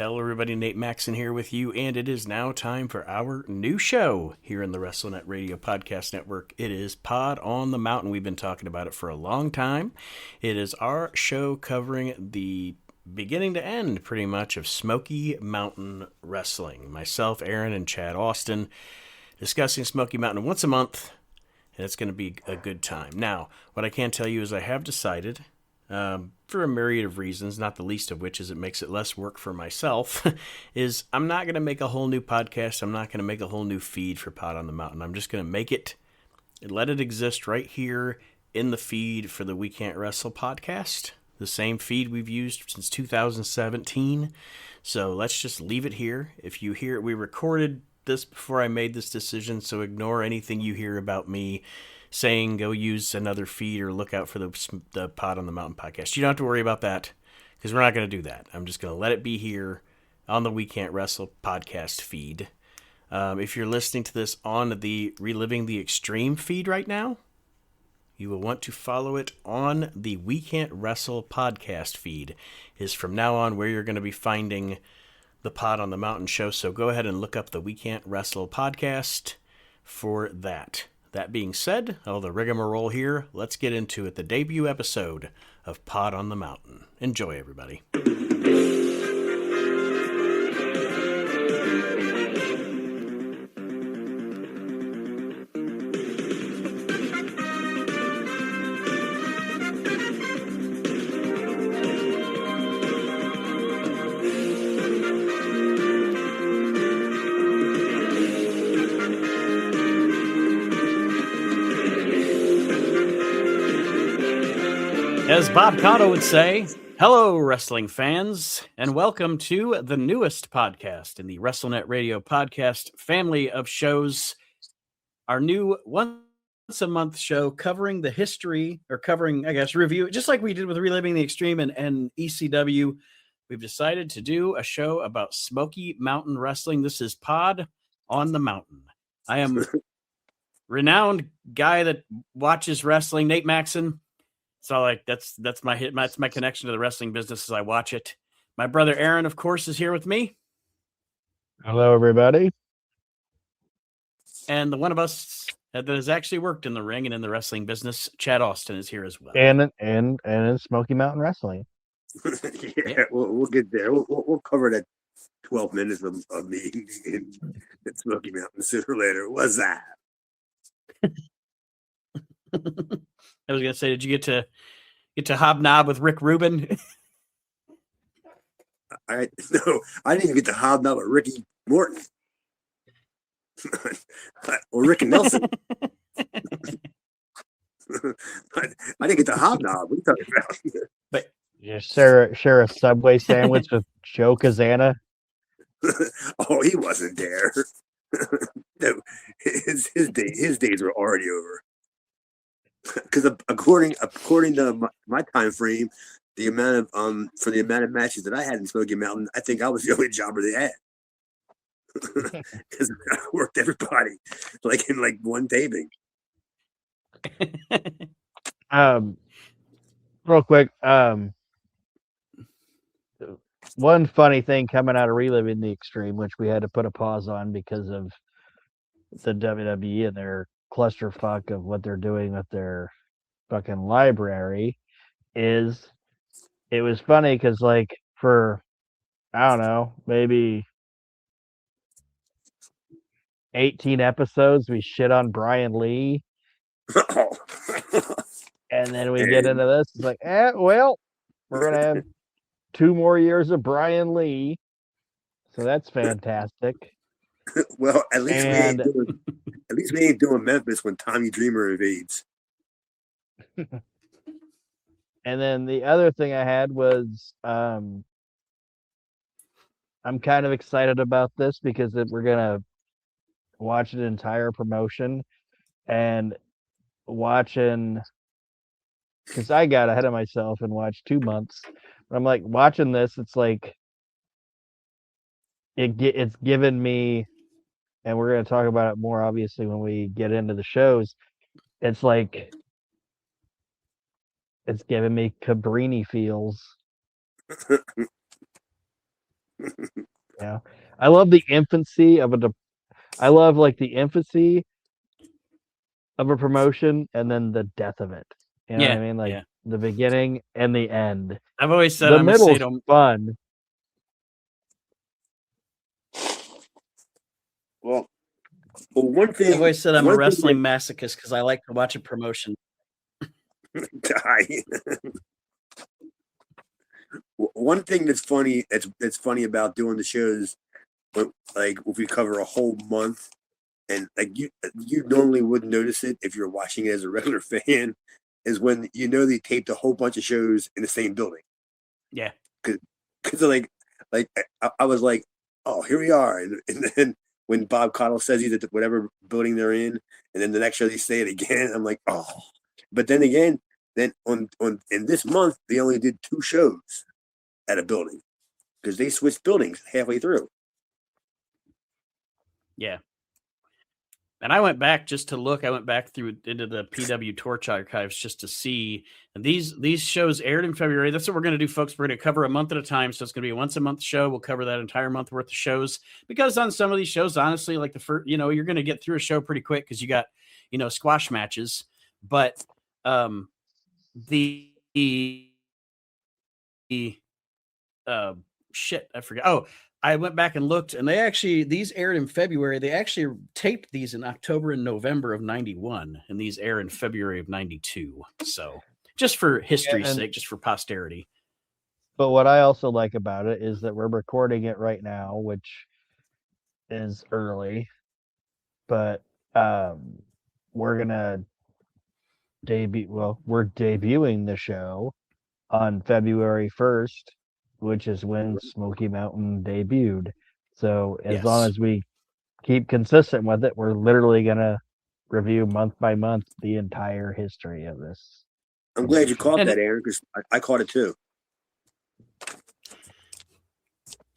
Hello, everybody. Nate Maxon here with you, and it is now time for our new show here in the WrestleNet Radio Podcast Network. It is Pod on the Mountain. We've been talking about it for a long time. It is our show covering the beginning to end, pretty much, of Smoky Mountain Wrestling. Myself, Aaron, and Chad Austin discussing Smoky Mountain once a month, and it's going to be a good time. Now, what I can tell you is I have decided, for a myriad of reasons, not the least of which is it makes it less work for myself, is I'm not going to make a whole new podcast. I'm not going to make a whole new feed for Pod on the Mountain. I'm just going to make it and let it exist right here in the feed for the We Can't Wrestle podcast. The same feed we've used since 2017. So let's just leave it here. If you hear it, we recorded this before I made this decision, so ignore anything you hear about me saying go use another feed or look out for the Pod on the Mountain podcast. You don't have to worry about that because we're not going to do that. I'm just going to let it be here on the We Can't Wrestle podcast feed. If you're listening to this on the Reliving the Extreme feed right now, you will want to follow it on the We Can't Wrestle podcast feed. Is from now on where you're going to be finding the Pod on the Mountain show. So go ahead and look up the We Can't Wrestle podcast for that. That being said, all the rigmarole here, let's get into it. The debut episode of Pod on the Mountain. Enjoy, everybody. As Bob Cotto would say, hello, wrestling fans, and welcome to the newest podcast in the WrestleNet Radio podcast family of shows. Our new once-a-month show covering the history, or covering, I guess, review, just like we did with Reliving the Extreme and ECW. We've decided to do a show about Smoky Mountain Wrestling. This is Pod on the Mountain. I am renowned guy that watches wrestling, Nate Maxon. So like that's my hit. That's my connection to the wrestling business as I watch it. My brother Aaron, of course, is here with me. Hello, everybody. And the one of us that has actually worked in the ring and in the wrestling business, Chad Austin, is here as well. And in Smoky Mountain Wrestling. Yeah. We'll get there. We'll cover that 12 minutes of me in Smoky Mountain sooner or later. What's that? I was gonna say, did you get to hobnob with Rick Rubin? No, I didn't even get to hobnob with Ricky Morton or Rick and Nelson. I didn't get to hobnob. What are you talking about? But you share a Subway sandwich with Joe Kazana. Oh, he wasn't there. No, his days were already over. Because according to my time frame, the amount of matches that I had in Smoky Mountain, I think I was the only jobber they had. Because I worked everybody in one taping. Real quick, one funny thing coming out of Reliving the Extreme, which we had to put a pause on because of the WWE and their clusterfuck of what they're doing with their fucking library, is it was funny because for I don't know, maybe 18 episodes we shit on Brian Lee. And then we get into this, it's like, well, we're gonna have 2 more years of Brian Lee, so that's fantastic. Well, at least we ain't doing Memphis when Tommy Dreamer invades. And then the other thing I had was I'm kind of excited about this because we're gonna watch an entire promotion and watching, because I got ahead of myself and watched 2 months. But I'm like watching this, it's like it's given me, and we're going to talk about it more obviously when we get into the shows. It's like it's giving me Cabrini feels. Yeah, I love the infancy of I love like the infancy of a promotion and then the death of it. You know what I Yeah, mean? Like yeah. the beginning and the end. I've always said The I'm a middle's sado. fun. Well, one I've thing, always said I'm a one thing wrestling masochist because I like to watch a promotion. that one thing that's funny that's funny about doing the shows, but like if we cover a whole month, and like you normally wouldn't notice it if you're watching it as a regular fan, is when they taped a whole bunch of shows in the same building. Yeah, because I was like, oh, here we are, and then when Bob Caudle says he's at whatever building they're in, and then the next show they say it again, I'm like, oh. But then again, then on in this month they only did 2 shows at a building because they switched buildings halfway through. yeah. And I went back just to look. I went back through into the PW Torch archives just to see. And these shows aired in February. That's what we're going to do, folks. We're going to cover a month at a time. So it's going to be a once a month show. We'll cover that entire month worth of shows. Because on some of these shows, honestly, like the first, you're going to get through a show pretty quick because you got, squash matches. But the shit, I forgot. Oh, I went back and looked, and these aired in February. They actually taped these in October and November of 91, and these air in February of 92. So just for history's sake, just for posterity. But what I also like about it is that we're recording it right now, which is early, but we're gonna we're debuting the show on February 1st, which is when Smoky Mountain debuted. So as long as we keep consistent with it, we're literally gonna review month by month the entire history of this. I'm glad you caught that, Aaron, because I caught it too.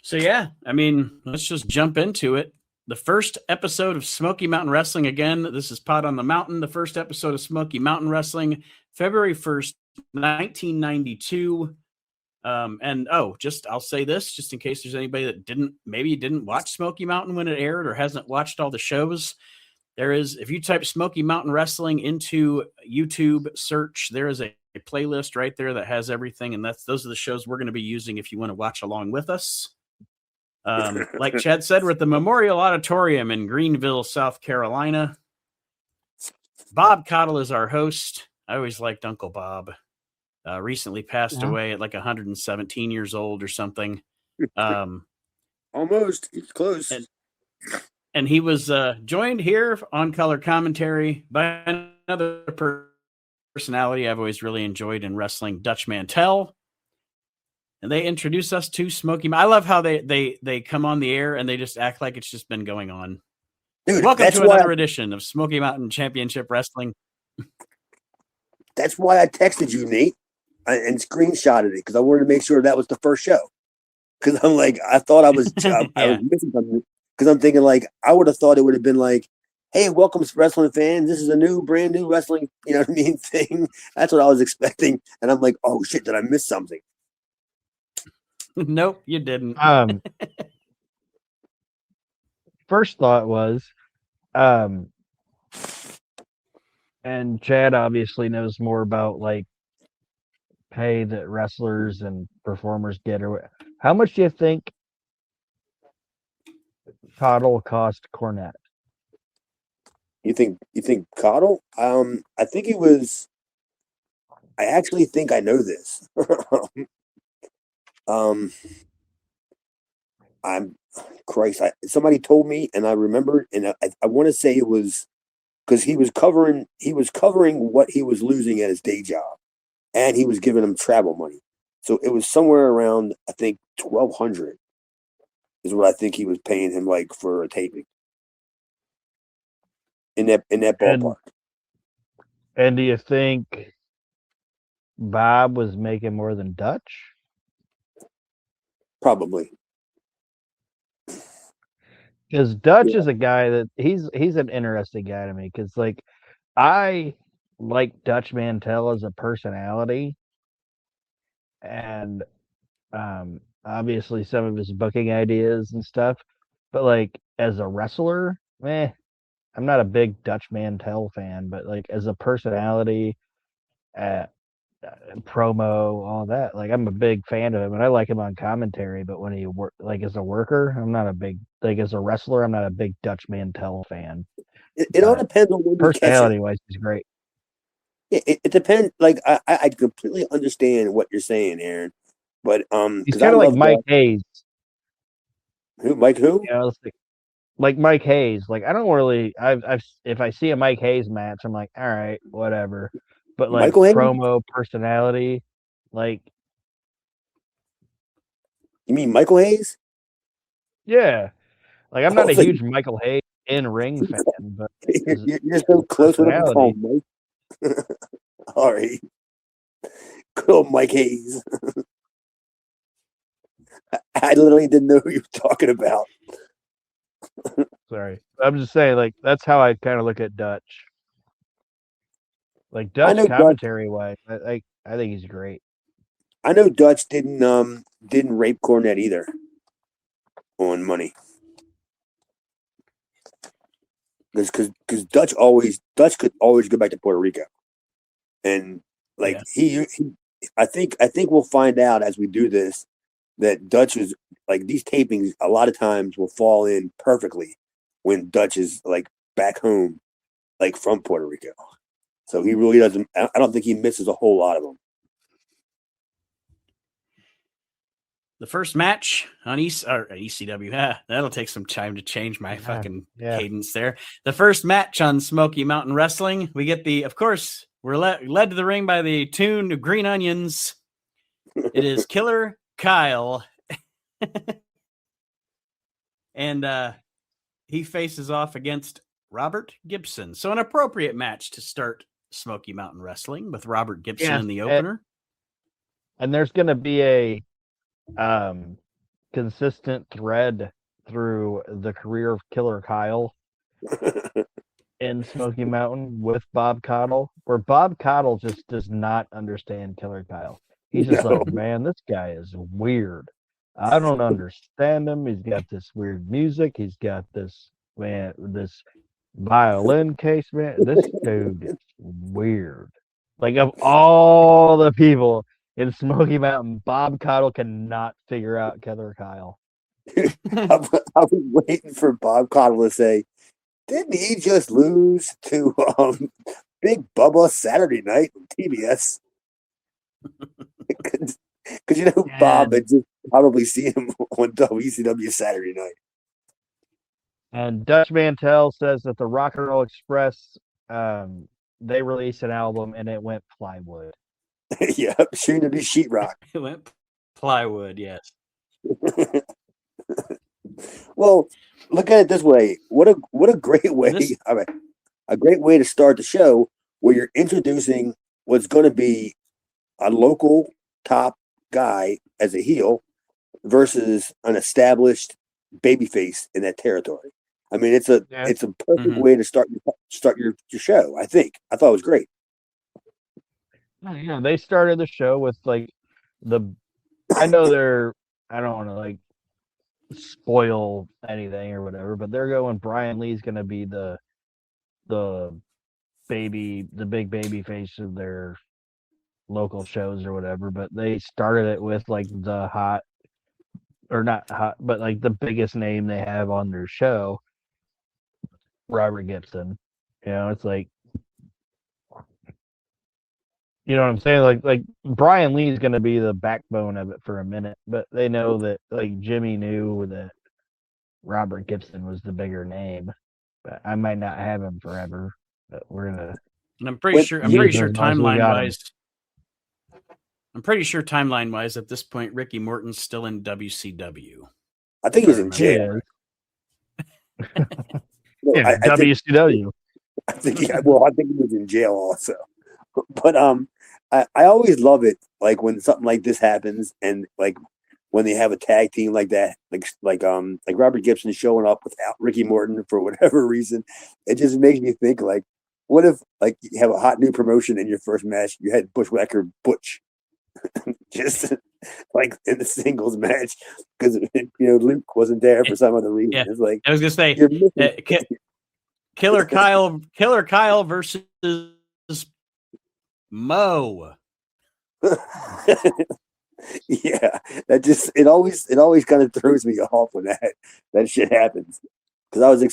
So yeah, I mean, let's just jump into it. The first episode of Smoky Mountain Wrestling, again, this is Pod on the Mountain. The first episode of Smoky Mountain Wrestling, February 1st, 1992. And I'll say this just in case there's anybody that didn't watch Smoky Mountain when it aired or hasn't watched all the shows. If you type Smoky Mountain Wrestling into YouTube search, there is a playlist right there that has everything. And those are the shows we're going to be using if you want to watch along with us. Like Chad said, we're at the Memorial Auditorium in Greenville, South Carolina. Bob Caudle is our host. I always liked Uncle Bob. Recently passed away at like 117 years old or something. Almost. He's close. And he was joined here on color commentary by another personality I've always really enjoyed in wrestling, Dutch Mantell. And they introduce us to Smoky Mountain. I love how they come on the air and they just act like it's just been going on. Dude, welcome to another edition of Smoky Mountain Championship Wrestling. That's why I texted you, Nate, and screenshotted it because I wanted to make sure that was the first show. Because I'm like, I thought I was missing something. Because I'm thinking like I would have thought it would have been like, hey, welcome wrestling fans. This is a brand new wrestling, thing. That's what I was expecting. And I'm like, oh shit, did I miss something? Nope, you didn't. First thought was, and Chad obviously knows more about like pay that wrestlers and performers get, or how much do you think Caudle cost Cornette? You think Caudle? I think it was. I actually think I know this. Somebody told me, and I remembered, and I want to say it was because he was covering what he was losing at his day job, and he was giving him travel money. So it was somewhere around, I think, $1,200 is what I think he was paying him like for a taping in that ballpark. And do you think Bob was making more than Dutch? Probably. Because Dutch is a guy that he's an interesting guy to me. Because like I like Dutch Mantell as a personality, and obviously some of his booking ideas and stuff, but like as a wrestler, I'm not a big Dutch Mantell fan, but like as a personality, uh, promo, all that, like I'm a big fan of him, and I like him on commentary. But when he work like as a worker, I'm not a big like as a wrestler, I'm not a big Dutch Mantell fan. It all depends on when you catch him. Personality wise, he's great. It depends. Like I completely understand what you're saying, Aaron, but He's because I kind of like love Mike Hayes. who Mike who You know, like Mike Hayes. Like I don't really. I've if I see a Mike Hayes match, I'm like, all right, whatever. But like Michael Hayes. promo personality, like You mean Michael Hayes? yeah, like I'm I not a was like, huge Michael Hayes in ring fan, but you're so close with him. Call personality. Mike. All right, good old Mike Hayes. I literally didn't know who you were talking about. Sorry, I'm just saying, like that's how I kind of look at Dutch. Like I Dutch know Dutch. commentary wise, I think he's great. I know Dutch didn't rape Cornette either on money. Because Dutch could always go back to Puerto Rico, and like he I think we'll find out as we do this that Dutch is like these tapings a lot of times will fall in perfectly when Dutch is like back home, like from Puerto Rico. So he really doesn't. I don't think he misses a whole lot of them. The first match on ECW, that'll take some time to change my fucking cadence there. The first match on Smoky Mountain Wrestling, we get of course, we're led to the ring by the tune of Green Onions. It is Killer Kyle. And he faces off against Robert Gibson. So an appropriate match to start Smoky Mountain Wrestling with Robert Gibson in the opener. And there's going to be a consistent thread through the career of Killer Kyle in Smoky Mountain with Bob Caudle, where Bob Caudle just does not understand Killer Kyle. He's just like, man, this guy is weird. I don't understand him. He's got this weird music. He's got this violin case, man. This dude is weird. Like of all the people in Smoky Mountain, Bob Caudle cannot figure out Killer Kyle. I was waiting for Bob Caudle to say, didn't he just lose to Big Bubba Saturday night on TBS? Because Bob had just probably seen him on WCW Saturday night. And Dutch Mantell says that the Rock and Roll Express, they released an album and it went plywood. Yeah, soon to be sheetrock. It went plywood, yes. Well, look at it this way. What a great way! A great way to start the show where you're introducing what's going to be a local top guy as a heel versus an established babyface in that territory. I mean, it's a perfect way to start your show. I thought it was great. Yeah, they started the show with like I don't want to like spoil anything or whatever, but they're going Brian Lee's going to be the big baby face of their local shows or whatever, but they started it with like the hot or not hot, but like the biggest name they have on their show, Robert Gibson. It's like, you know what I'm saying? Like Brian Lee's going to be the backbone of it for a minute, but they know that like Jimmy knew that Robert Gibson was the bigger name, but I might not have him forever, but we're going to. And I'm pretty sure timeline wise at this point, Ricky Morton's still in WCW. I think he's in jail. WCW. I think he was in jail also. But I always love it, like when something like this happens, and like when they have a tag team like that, like Robert Gibson showing up without Ricky Morton for whatever reason. It just makes me think, like, what if like you have a hot new promotion in your first match, you had Bushwhacker Butch, just like in the singles match because Luke wasn't there for some other reason. Yeah. It's like I was gonna say you're missing. Killer Kyle versus Mo. Yeah, it always kind of throws me off when that shit happens because I was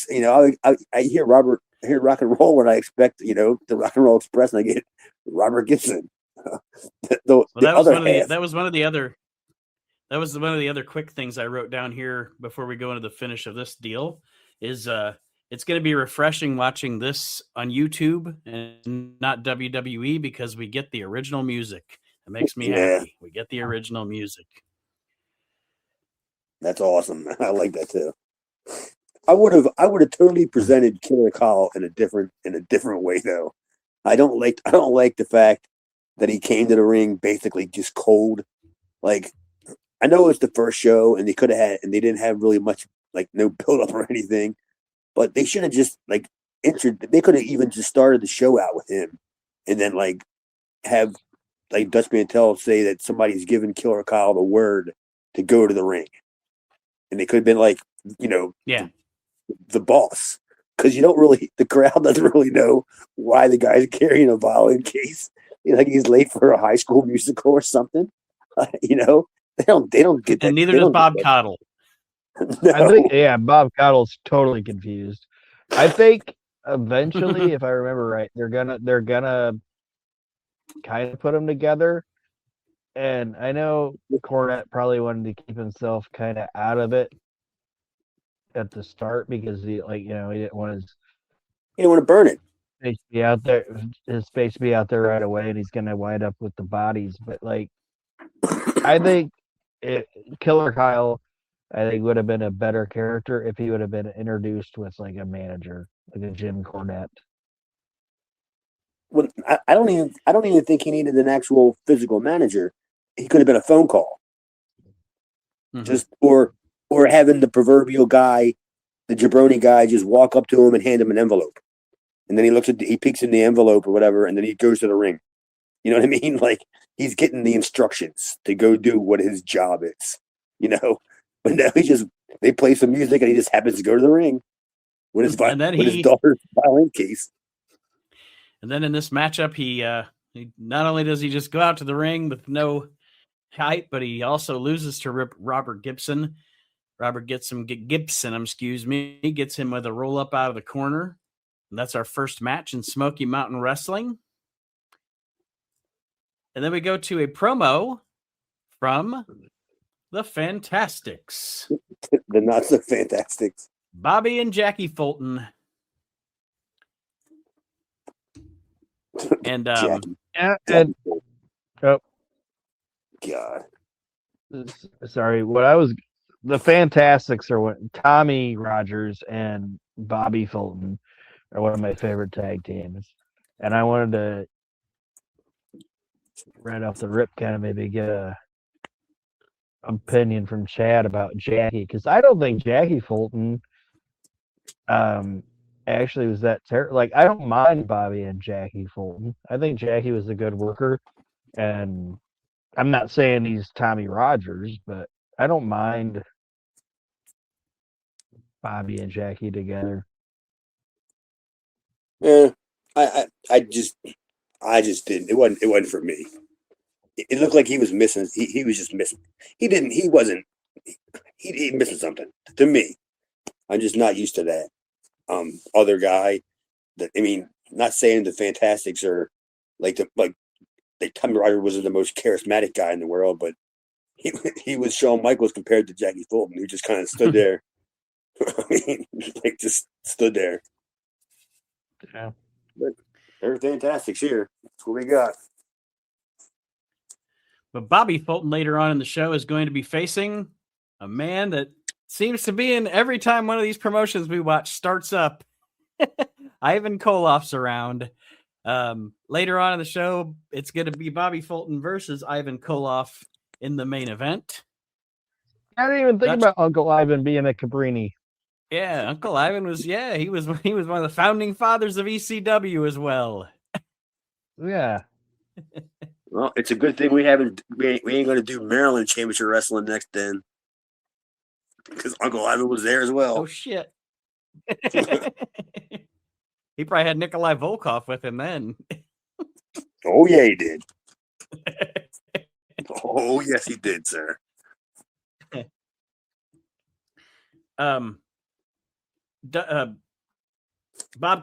I hear rock and roll when I expect the Rock and Roll Express and I get Robert Gibson. That was one of the other quick things I wrote down here before we go into the finish of this deal is it's going to be refreshing watching this on YouTube and not WWE because we get the original music. It makes me happy. We get the original music. That's awesome. I like that too. I would have totally presented Killer Kyle in a different way though. I don't like the fact that he came to the ring basically just cold. Like I know it's the first show and they didn't have really much no build up or anything, but they should have just they could have even just started the show out with him and then have Dutch Mantell say that somebody's given Killer Kyle the word to go to the ring. And they could have been the boss. Because the crowd doesn't really know why the guy's carrying a violin case. He's late for a High School Musical or something. They don't get that. And neither does Bob Caudle. No. I think, Bob Caudle's totally confused. I think eventually, if I remember right, they're gonna kind of put them together. And I know Cornette probably wanted to keep himself kind of out of it at the start because he didn't want to burn it. Space be out there, his space be out there right away, and he's gonna wind up with the bodies. But I think Killer Kyle, I think would have been a better character if he would have been introduced with a manager, like a Jim Cornette. Well, I don't even think he needed an actual physical manager. He could have been a phone call, just or having the proverbial guy, the jabroni guy, just walk up to him and hand him an envelope, and then he peeks in the envelope or whatever, and then he goes to the ring. You know what I mean? He's getting the instructions to go do what his job is. But now they play some music and he just happens to go to the ring with his daughter's violin case. And then in this matchup, he not only does he just go out to the ring with no height, but he also loses to Robert Gibson. Robert Gibson, he gets him with a roll up out of the corner. And that's our first match in Smoky Mountain Wrestling. And then we go to a promo from the Fantastics. The not so Fantastics. Bobby and Jackie Fulton. And God. Sorry, the Fantastics are Tommy Rogers and Bobby Fulton are one of my favorite tag teams. And I wanted to right off the rip kind of maybe get a opinion from Chad about Jackie, because I don't think Jackie Fulton actually was that terrible. I don't mind Bobby and Jackie Fulton. I think Jackie was a good worker, and I'm not saying he's Tommy Rogers, but I don't mind Bobby and Jackie together. Yeah, I just didn't. It wasn't for me. It looked like he was missing. He was just missing. He missing something to me. I'm just not used to that. Other guy not saying the Fantastics are Tommy Rogers wasn't the most charismatic guy in the world, but he was Shawn Michaels compared to Jackie Fulton, who just kind of stood there. Just stood there. Yeah. But they're Fantastics here. That's what we got. But Bobby Fulton later on in the show is going to be facing a man that seems to be in every time one of these promotions we watch starts up. Ivan Koloff's around. Later on in the show, it's going to be Bobby Fulton versus Ivan Koloff in the main event. I didn't even think about Uncle Ivan being a Cabrini. Yeah, Uncle Ivan was he was one of the founding fathers of ECW as well. Yeah. Well, it's a good thing we ain't going to do Maryland Championship Wrestling next then, because Uncle Ivan was there as well. Oh shit. He probably had Nikolai Volkov with him then. Oh yeah, he did. Oh yes, he did, sir. Bob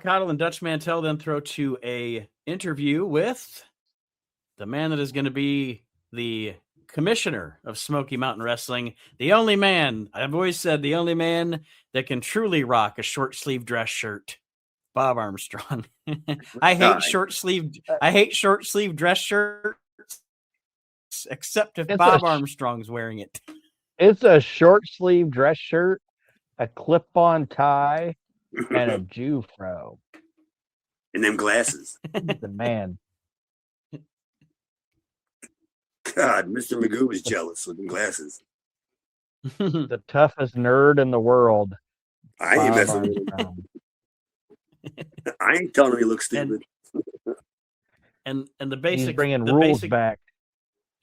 Caudle and Dutch Mantell then throw to a interview with the man that is going to be the commissioner of Smoky Mountain Wrestling, the only man, I've always said, the only man that can truly rock a short sleeve dress shirt, Bob Armstrong. I hate short sleeve dress shirts, except if Bob Armstrong's wearing it. It's a short sleeve dress shirt, a clip-on tie, and a Jew fro. And them glasses. The man. God, Mr. Magoo was jealous with them glasses. The toughest nerd in the world. I ain't messing with him. I ain't telling him he looks stupid. And the basic, he's bringing rules back.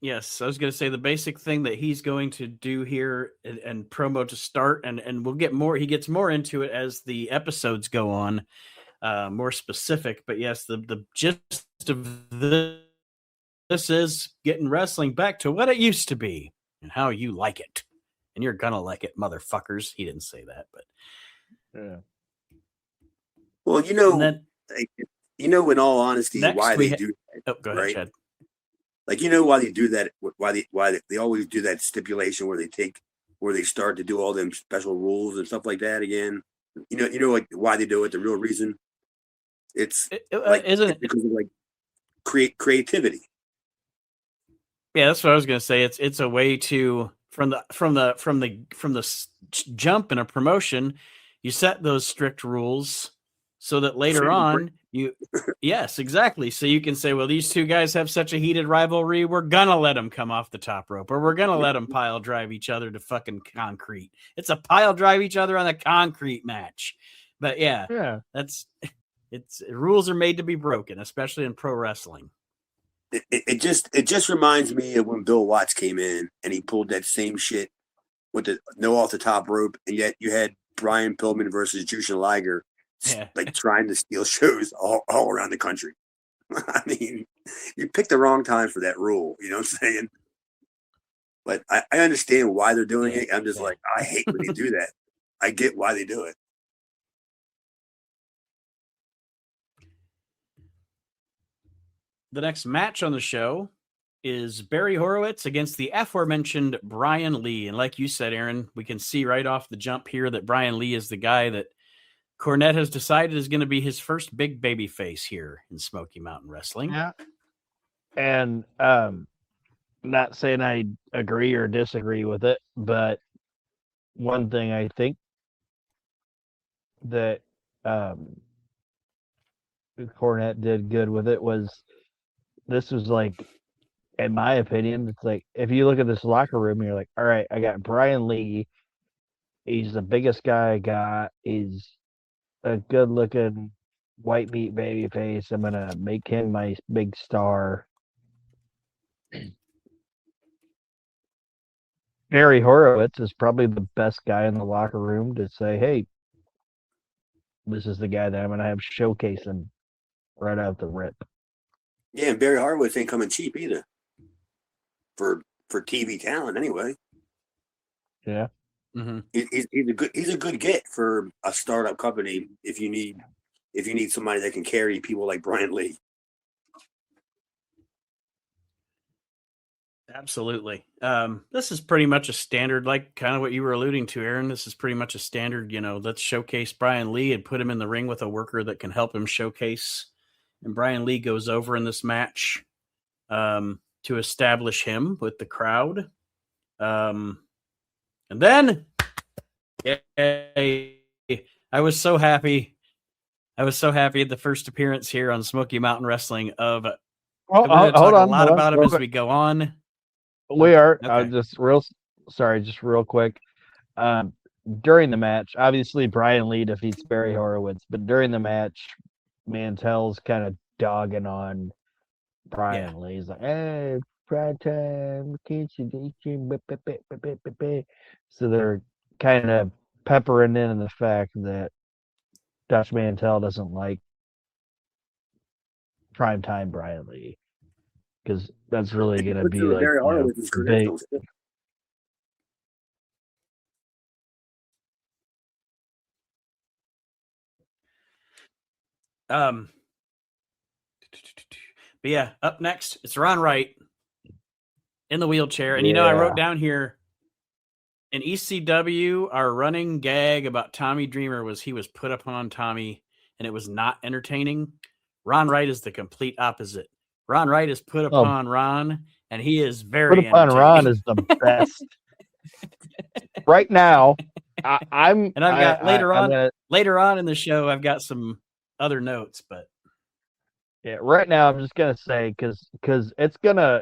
Yes, I was going to say the basic thing that he's going to do here and promo to start, and we'll get more. He gets more into it as the episodes go on, more specific. But yes, the gist of this is getting wrestling back to what it used to be and how you like it, and you're gonna like it, motherfuckers. He didn't say that, but yeah. Well, in all honesty, why they do that, go ahead, Chad. Like, why they do that? Why they always do that stipulation where they start to do all them special rules and stuff like that again. Like why they do it. The real reason, isn't it because of like creativity. Yeah, that's what I was going to say. It's a way to from the jump in a promotion, you set those strict rules so that later on yes, exactly. So you can say, well, these two guys have such a heated rivalry, we're gonna let them come off the top rope, or we're gonna let them pile drive each other to fucking concrete. It's a pile drive each other on the concrete match. But yeah, it's rules are made to be broken, especially in pro wrestling. It just reminds me of when Bill Watts came in and he pulled that same shit with the no off the top rope, and yet you had Brian Pillman versus Jushin Liger like trying to steal shows all around the country. I mean, you picked the wrong time for that rule, you know what I'm saying? But I understand why they're doing it. I'm just like, I hate when they do that. I get why they do it. The next match on the show is Barry Horowitz against the aforementioned Brian Lee. And like you said, Aaron, we can see right off the jump here that Brian Lee is the guy that Cornette has decided is going to be his first big baby face here in Smoky Mountain Wrestling. Yeah. And not saying I agree or disagree with it, but one thing I think that Cornette did good with it was this was like, in my opinion, it's like if you look at this locker room, you're like, all right, I got Brian Lee. He's the biggest guy I got. He's a good looking white meat baby face. I'm gonna make him my big star. Barry Horowitz is probably the best guy in the locker room to say, hey, this is the guy that I'm gonna have showcasing right out the rip. Yeah, and Barry Horowitz ain't coming cheap either. For TV talent anyway. Yeah. Mm-hmm. He's a good get for a startup company if you need somebody that can carry people like Brian Lee. Absolutely. This is pretty much a standard, like kind of what you were alluding to, Aaron. This is pretty much a standard, let's showcase Brian Lee and put him in the ring with a worker that can help him showcase. And Brian Lee goes over in this match to establish him with the crowd. And then I was so happy. I was so happy at the first appearance here on Smoky Mountain Wrestling of hold on, a lot about him as we go on. We are just real quick. During the match, obviously Brian Lee defeats Barry Horowitz, but during the match, Mantell's kind of dogging on Brian Lee's like, hey, prime time, can't you? So they're kind of peppering in the fact that Dutch Mantell doesn't like primetime Brian Lee because that's really going to Put be through like very hard with his big. credentials. But yeah, up next it's Ron Wright in the wheelchair, and I wrote down here in ECW, our running gag about Tommy Dreamer was he was put upon Tommy, and it was not entertaining. Ron Wright is the complete opposite. Ron Wright is put upon Ron, and he is very put upon Ron is the best. Right now, I'm and I've got I, later on in the show, I've got some other notes, but yeah, right now I'm just gonna say because it's gonna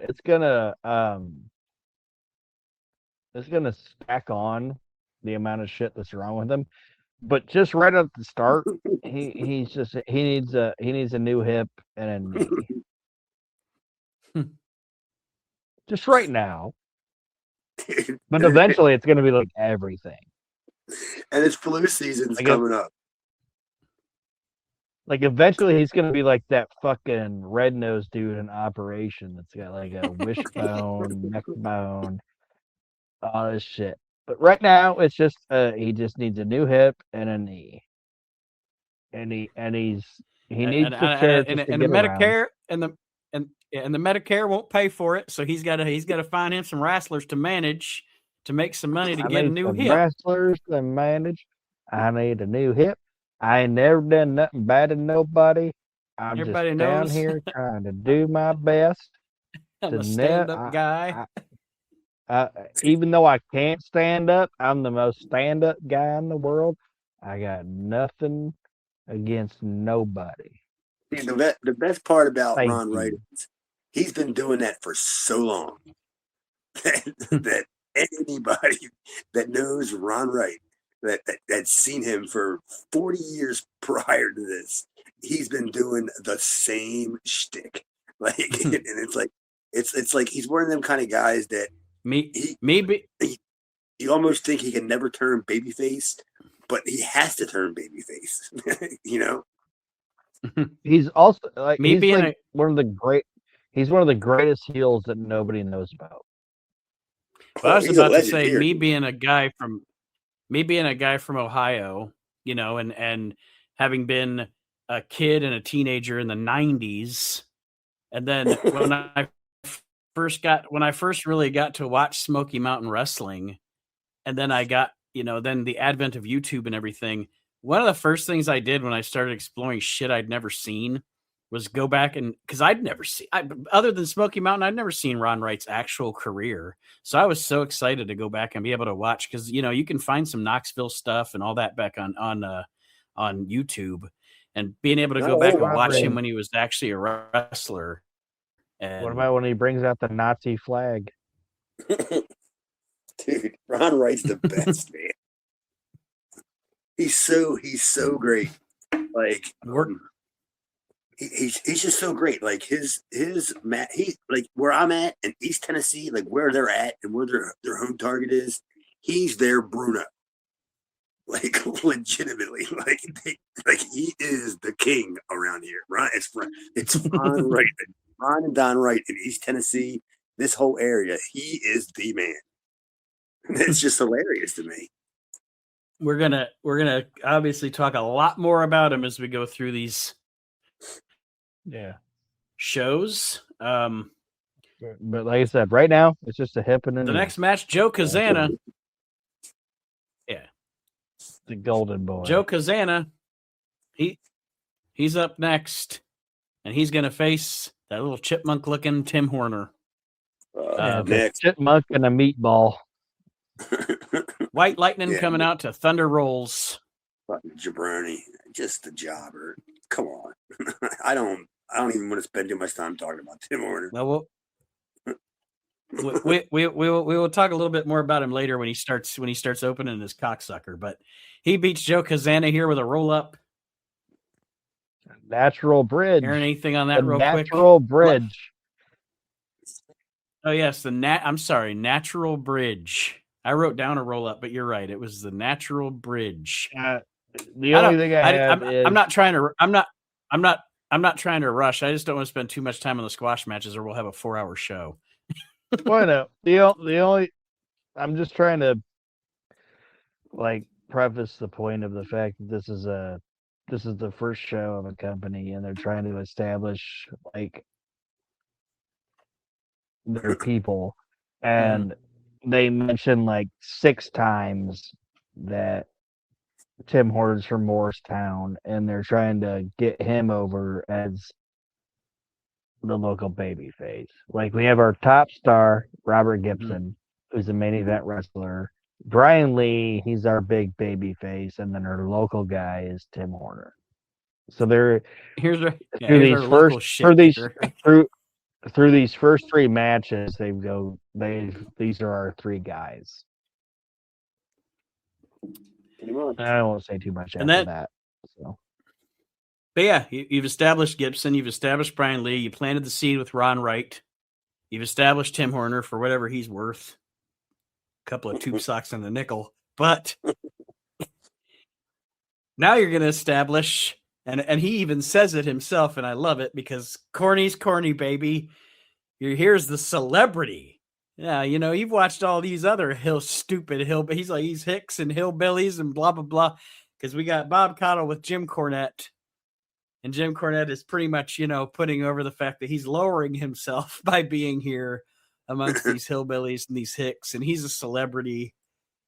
stack on the amount of shit that's wrong with him. But just right at the start, he needs a new hip and a knee. Just right now. But eventually it's gonna be like everything. And it's flu season's coming up. Like eventually he's gonna be like that fucking red-nosed dude in Operation that's got like a wishbone, neck bone, all this shit. But right now it's just he just needs a new hip and a knee. And he needs the chair and to the get Medicare around. and the Medicare won't pay for it, so he's got to find him some wrestlers to manage to make some money to get a new hip. Wrestlers to manage. I need a new hip. I ain't never done nothing bad to nobody. I'm Everybody just knows. down here trying to do my best. I'm a stand-up guy. Even though I can't stand up, I'm the most stand-up guy in the world. I got nothing against nobody. See, the best part about Ron Wright is he's been doing that for so long that anybody that knows Ron Wright, that's seen him for 40 years prior to this, he's been doing the same shtick. Like, and it's like he's one of them kind of guys that you almost think he can never turn babyface, but he has to turn babyface. He's also like one of the greatest heels that nobody knows about. Well, I was about to say me being a guy from Ohio, and having been a kid and a teenager in the 90s, and then when I first really got to watch Smoky Mountain Wrestling, and then I got, then the advent of YouTube and everything, one of the first things I did when I started exploring shit I'd never seen was go back because I'd never seen, other than Smoky Mountain, I'd never seen Ron Wright's actual career. So I was so excited to go back and be able to watch because, you can find some Knoxville stuff and all that back on YouTube, and being able to go back and watch him when he was actually a wrestler. And what about when he brings out the Nazi flag? Dude, Ron Wright's the best, man. He's so great. Like, he's just so great. Like his he like where I'm at in East Tennessee, like where they're at and where their home target is, he's their Bruno. Like legitimately, like he is the king around here. Right? It's Ron Wright, Ron and Don Wright in East Tennessee. This whole area, he is the man. It's just hilarious to me. We're gonna obviously talk a lot more about him as we go through these shows. But like I said, right now it's just a hip and a knee. Next match, Joe Kazana. Yeah, the golden boy. Joe Kazana. He's up next, and he's gonna face that little chipmunk-looking Tim Horner. Chipmunk and a meatball. White Lightning coming out to Thunder Rolls. Fucking jabroni, just a jobber. Come on, I don't even want to spend too much time talking about Tim Horner. Well, we will talk a little bit more about him later when he starts opening his cocksucker. But he beats Joe Kazana here with a roll up. Natural bridge. Hearing anything on that real quick? Natural bridge. Oh yes, I'm sorry, Natural Bridge. I wrote down a roll up, but you're right. It was the Natural Bridge. The only thing I have is I'm not trying to. I'm not trying to rush. I just don't want to spend too much time on the squash matches, or we'll have a 4-hour show. Well, no, the only I'm just trying to like preface the point of the fact that this is the first show of a company, and they're trying to establish like their people, and they mentioned like 6 times that Tim Hortons from Morristown, and they're trying to get him over as the local baby face. Like we have our top star, Robert Gibson, who's a main event wrestler. Brian Lee, he's our big baby face, and then our local guy is Tim Horner. So they're here's our through these first 3 matches, these are our 3 guys. I won't say too much after that. So. But yeah, you've established Gibson, you've established Brian Lee, you planted the seed with Ron Wright, you've established Tim Horner for whatever he's worth. A couple of tube socks and a nickel. But now you're going to establish, and he even says it himself, and I love it because corny's corny, baby. Here's the celebrity. Yeah, you've watched all these other stupid but he's hicks and hillbillies and blah, blah, blah. Because we got Bob Caudle with Jim Cornette. And Jim Cornette is pretty much, putting over the fact that he's lowering himself by being here amongst these hillbillies and these hicks. And he's a celebrity.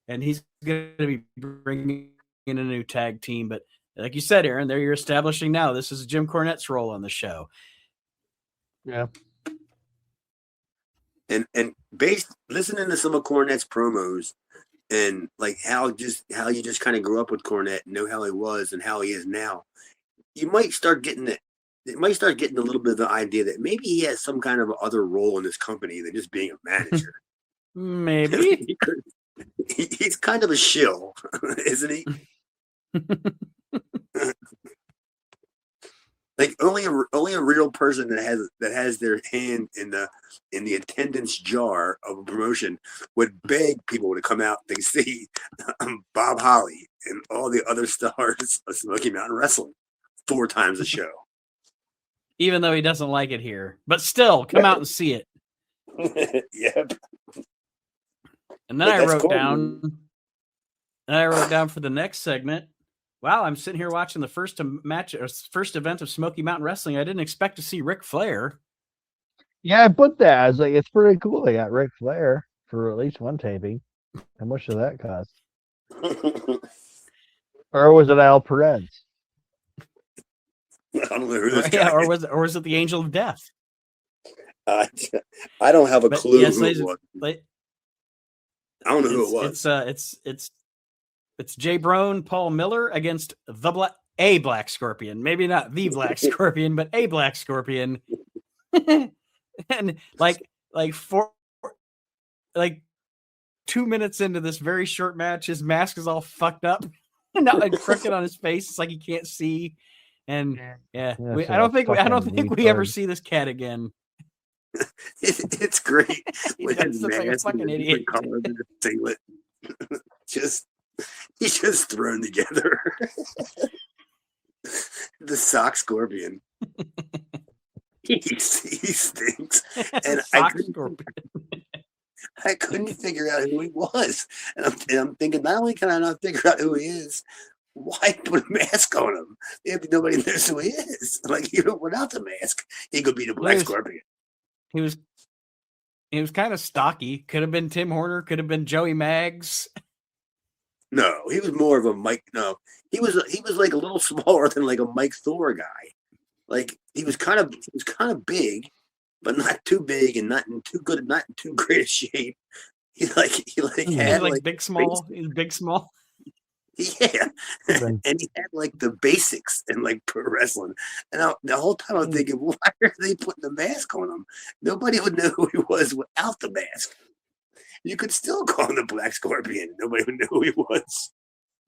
And he's going to be bringing in a new tag team. But like you said, Aaron, there you're establishing now. This is Jim Cornette's role on the show. Yeah. And listening to some of Cornette's promos and like how you just kind of grew up with Cornette and know how he was and how he is now, you might start getting it. It might start getting a little bit of the idea that maybe he has some kind of other role in this company than just being a manager. Maybe. He's kind of a shill, isn't he? Like only a real person that has their hand in the attendance jar of a promotion would beg people to come out to see Bob Holly and all the other stars of Smoky Mountain Wrestling 4 times a show. Even though he doesn't like it here, but still come out and see it. Yep. And then I wrote down for the next segment. Wow, I'm sitting here watching the first event of Smoky Mountain Wrestling. I didn't expect to see Ric Flair. Yeah, I put that. I was like, it's pretty cool. They got Ric Flair for at least one taping. How much did that cost? Or was it Al Perez? I don't know who this guy is. Or was it the Angel of Death? I don't have a clue who it was. I don't know who it was. It's Jay Brown, Paul Miller against a Black Scorpion. Maybe not the Black Scorpion, but a Black Scorpion. And like 2 minutes into this very short match, his mask is all fucked up and crooked on his face. It's like he can't see. And I don't think we ever see this cat again. It's great. He looks like a fucking idiot. He's just thrown together. The sock scorpion. He stinks. And I couldn't figure out who he was. And I'm thinking, not only can I not figure out who he is, why put a mask on him? If nobody knows who he is. Like, even without the mask, he could be the Black Scorpion. He was kind of stocky. Could have been Tim Horner. Could have been Joey Maggs. No, he was more of a Mike. No, he was like a little smaller than like a Mike Thor guy. Like he was kind of big, but not too big and not in too good, not in too great a shape. He had big small. He's big small. Yeah, and he had like the basics in like pro wrestling. And the whole time I'm thinking, why are they putting the mask on him? Nobody would know who he was without the mask. You could still call him the Black Scorpion. Nobody would know who he was.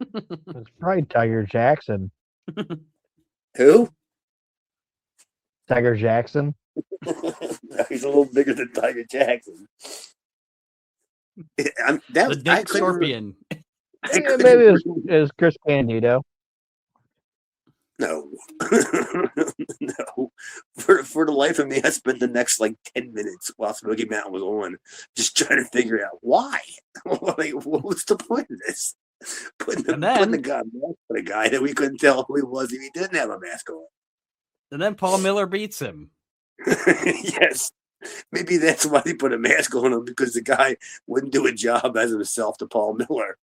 It's probably Tiger Jackson. Who? Tiger Jackson. He's a little bigger than Tiger Jackson. The Dick Scorpion. Maybe it was Chris Candido. No. No. For the life of me, I spent the next 10 minutes while Smoky Mountain was on just trying to figure out why. What's the point of this? Putting the guy mask on a guy that we couldn't tell who he was if he didn't have a mask on. And then Paul Miller beats him. Yes. Maybe that's why they put a mask on him, because the guy wouldn't do a job as himself to Paul Miller.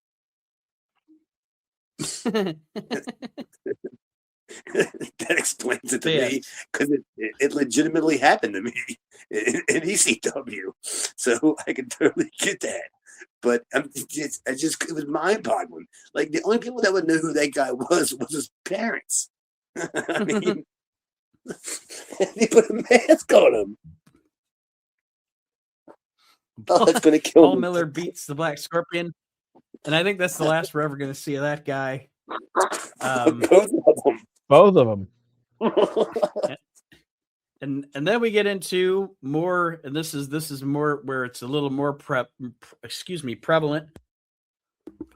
That explains it to me, because it legitimately happened to me in ECW, so I can totally get that. But it was mind-boggling. The only people that would know who that guy was his parents. I mean, they put a mask on him. Oh, that's gonna kill Paul me. Miller beats the Black Scorpion, and I think that's the last we're ever going to see of that guy. Both of them. And then we get into more, and this is more where it's a little more prevalent,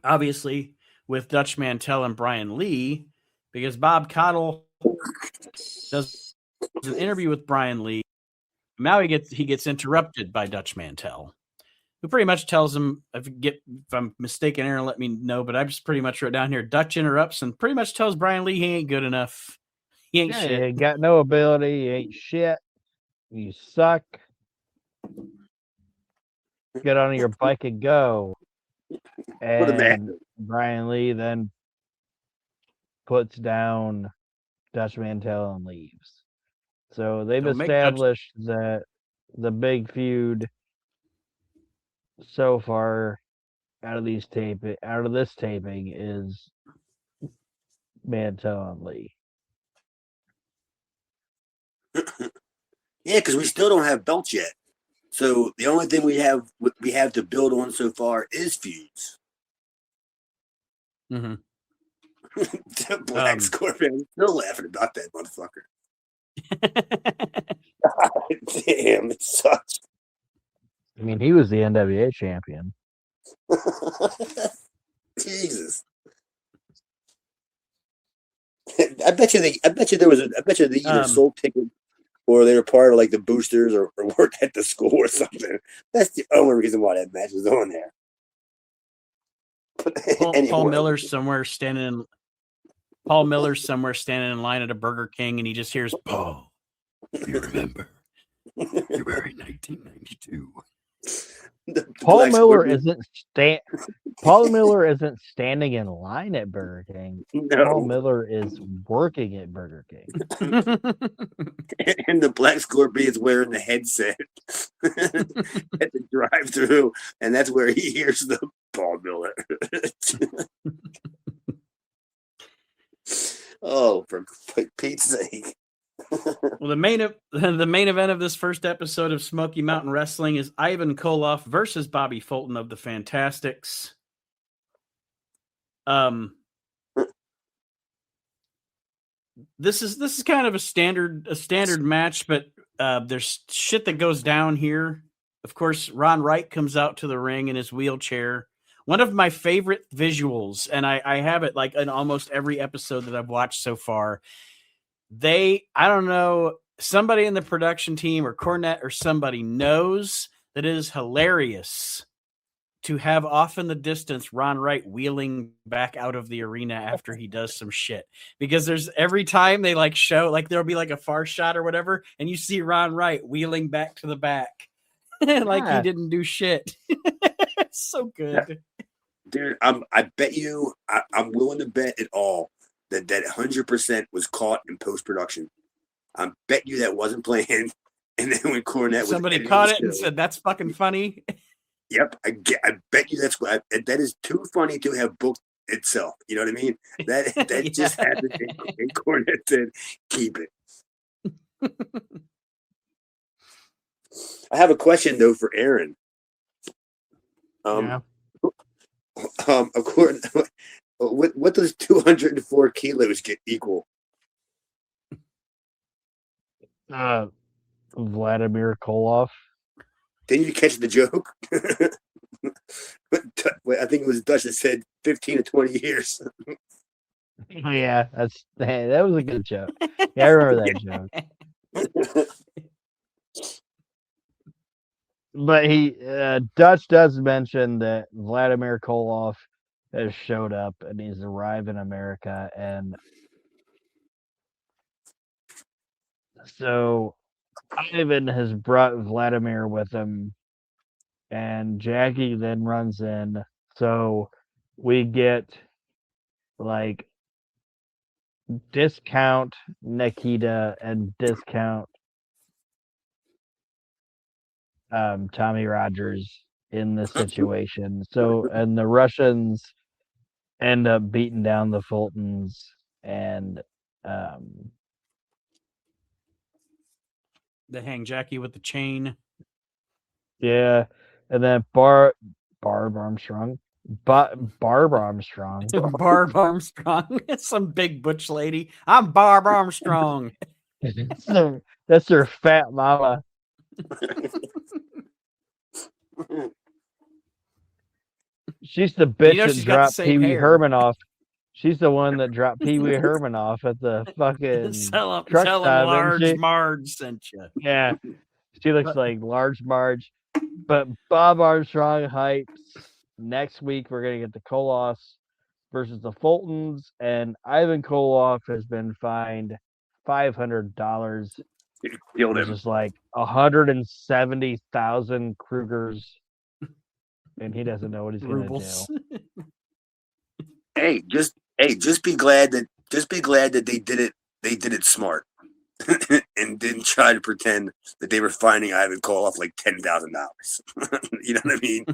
obviously, with Dutch Mantell and Brian Lee, because Bob Caudle does an interview with Brian Lee. Now he gets interrupted by Dutch Mantell, who pretty much tells him, if I'm mistaken, Aaron, let me know, but I just pretty much wrote down here, Dutch interrupts and pretty much tells Brian Lee he ain't good enough. He ain't shit. You ain't got no ability. You ain't shit. You suck. Get on your bike and go. And Brian Lee then puts down Dutch Mantell and leaves. So they've established that the big feud so far out of this taping is Mantell and Lee. Yeah, because we still don't have belts yet. So the only thing we have to build on so far is feuds. Mm-hmm. The Black Scorpion, I'm still laughing about that motherfucker. Damn, it sucks. I mean, he was the NWA champion. Jesus. I bet you they either sold tickets or they were part of the boosters or worked at the school or something. That's the only reason why that match was on there. Paul Miller's somewhere standing in line at a Burger King, and he just hears, "Paul, you remember February 1992." Paul Miller isn't standing in line at Burger King. No. Paul Miller is working at Burger King. And the Black Scorpion is wearing the headset at the drive-thru, and that's where he hears the Paul Miller. Oh, for Pete's sake. Well, the main event of this first episode of Smoky Mountain Wrestling is Ivan Koloff versus Bobby Fulton of the Fantastics. This is kind of a standard match, but there's shit that goes down here. Of course, Ron Wright comes out to the ring in his wheelchair. One of my favorite visuals, and I have it in almost every episode that I've watched so far. I don't know, somebody in the production team or Cornette or somebody knows that it is hilarious to have off in the distance Ron Wright wheeling back out of the arena after he does some shit. Because there's every time they show, there'll be a far shot or whatever, and you see Ron Wright wheeling back to the back. He didn't do shit. It's so good. Dude, I bet you, I'm willing to bet it all that 100% was caught in post-production. I bet you that wasn't planned. And then when Cornette somebody caught it and said, "That's fucking funny." Yep, I bet you that is too funny to have booked itself. You know what I mean? That yeah. Just happened. And Cornette said, "Keep it." I have a question though for Aaron. According, what does 204 kilos equal? Vladimir Koloff. Didn't you catch the joke? I think it was Dutch that said 15 to 20 years. Yeah, that was a good joke. Yeah, I remember that joke. But Dutch does mention that Vladimir Koloff has showed up and he's arrived in America, and so Ivan has brought Vladimir with him, and Jackie then runs in. So we get like discount Nikita and discount Tommy Rogers in this situation. So, and the Russians end up beating down the Fultons, and They hang Jackie with the chain. yeah, and then Barb Armstrong. Barb Armstrong. Barb Armstrong. Some big butch lady. I'm Barb Armstrong. That's her fat mama. She's the bitch that dropped Pee Wee Herman off. She's the one that dropped Pee Wee Herman off at the fucking truck stop. Large Marge sent you. Yeah, she looks like Large Marge. But Bob Armstrong hypes. Next week we're gonna get the Koloffs versus the Fultons, and Ivan Koloff has been fined $500. Killed him. Just like 170,000 Krugers, and he doesn't know what he's gonna do. Hey, just be glad that they did it. They did it smart and didn't try to pretend that they were finding Ivan Koloff like $10,000. You know what I mean?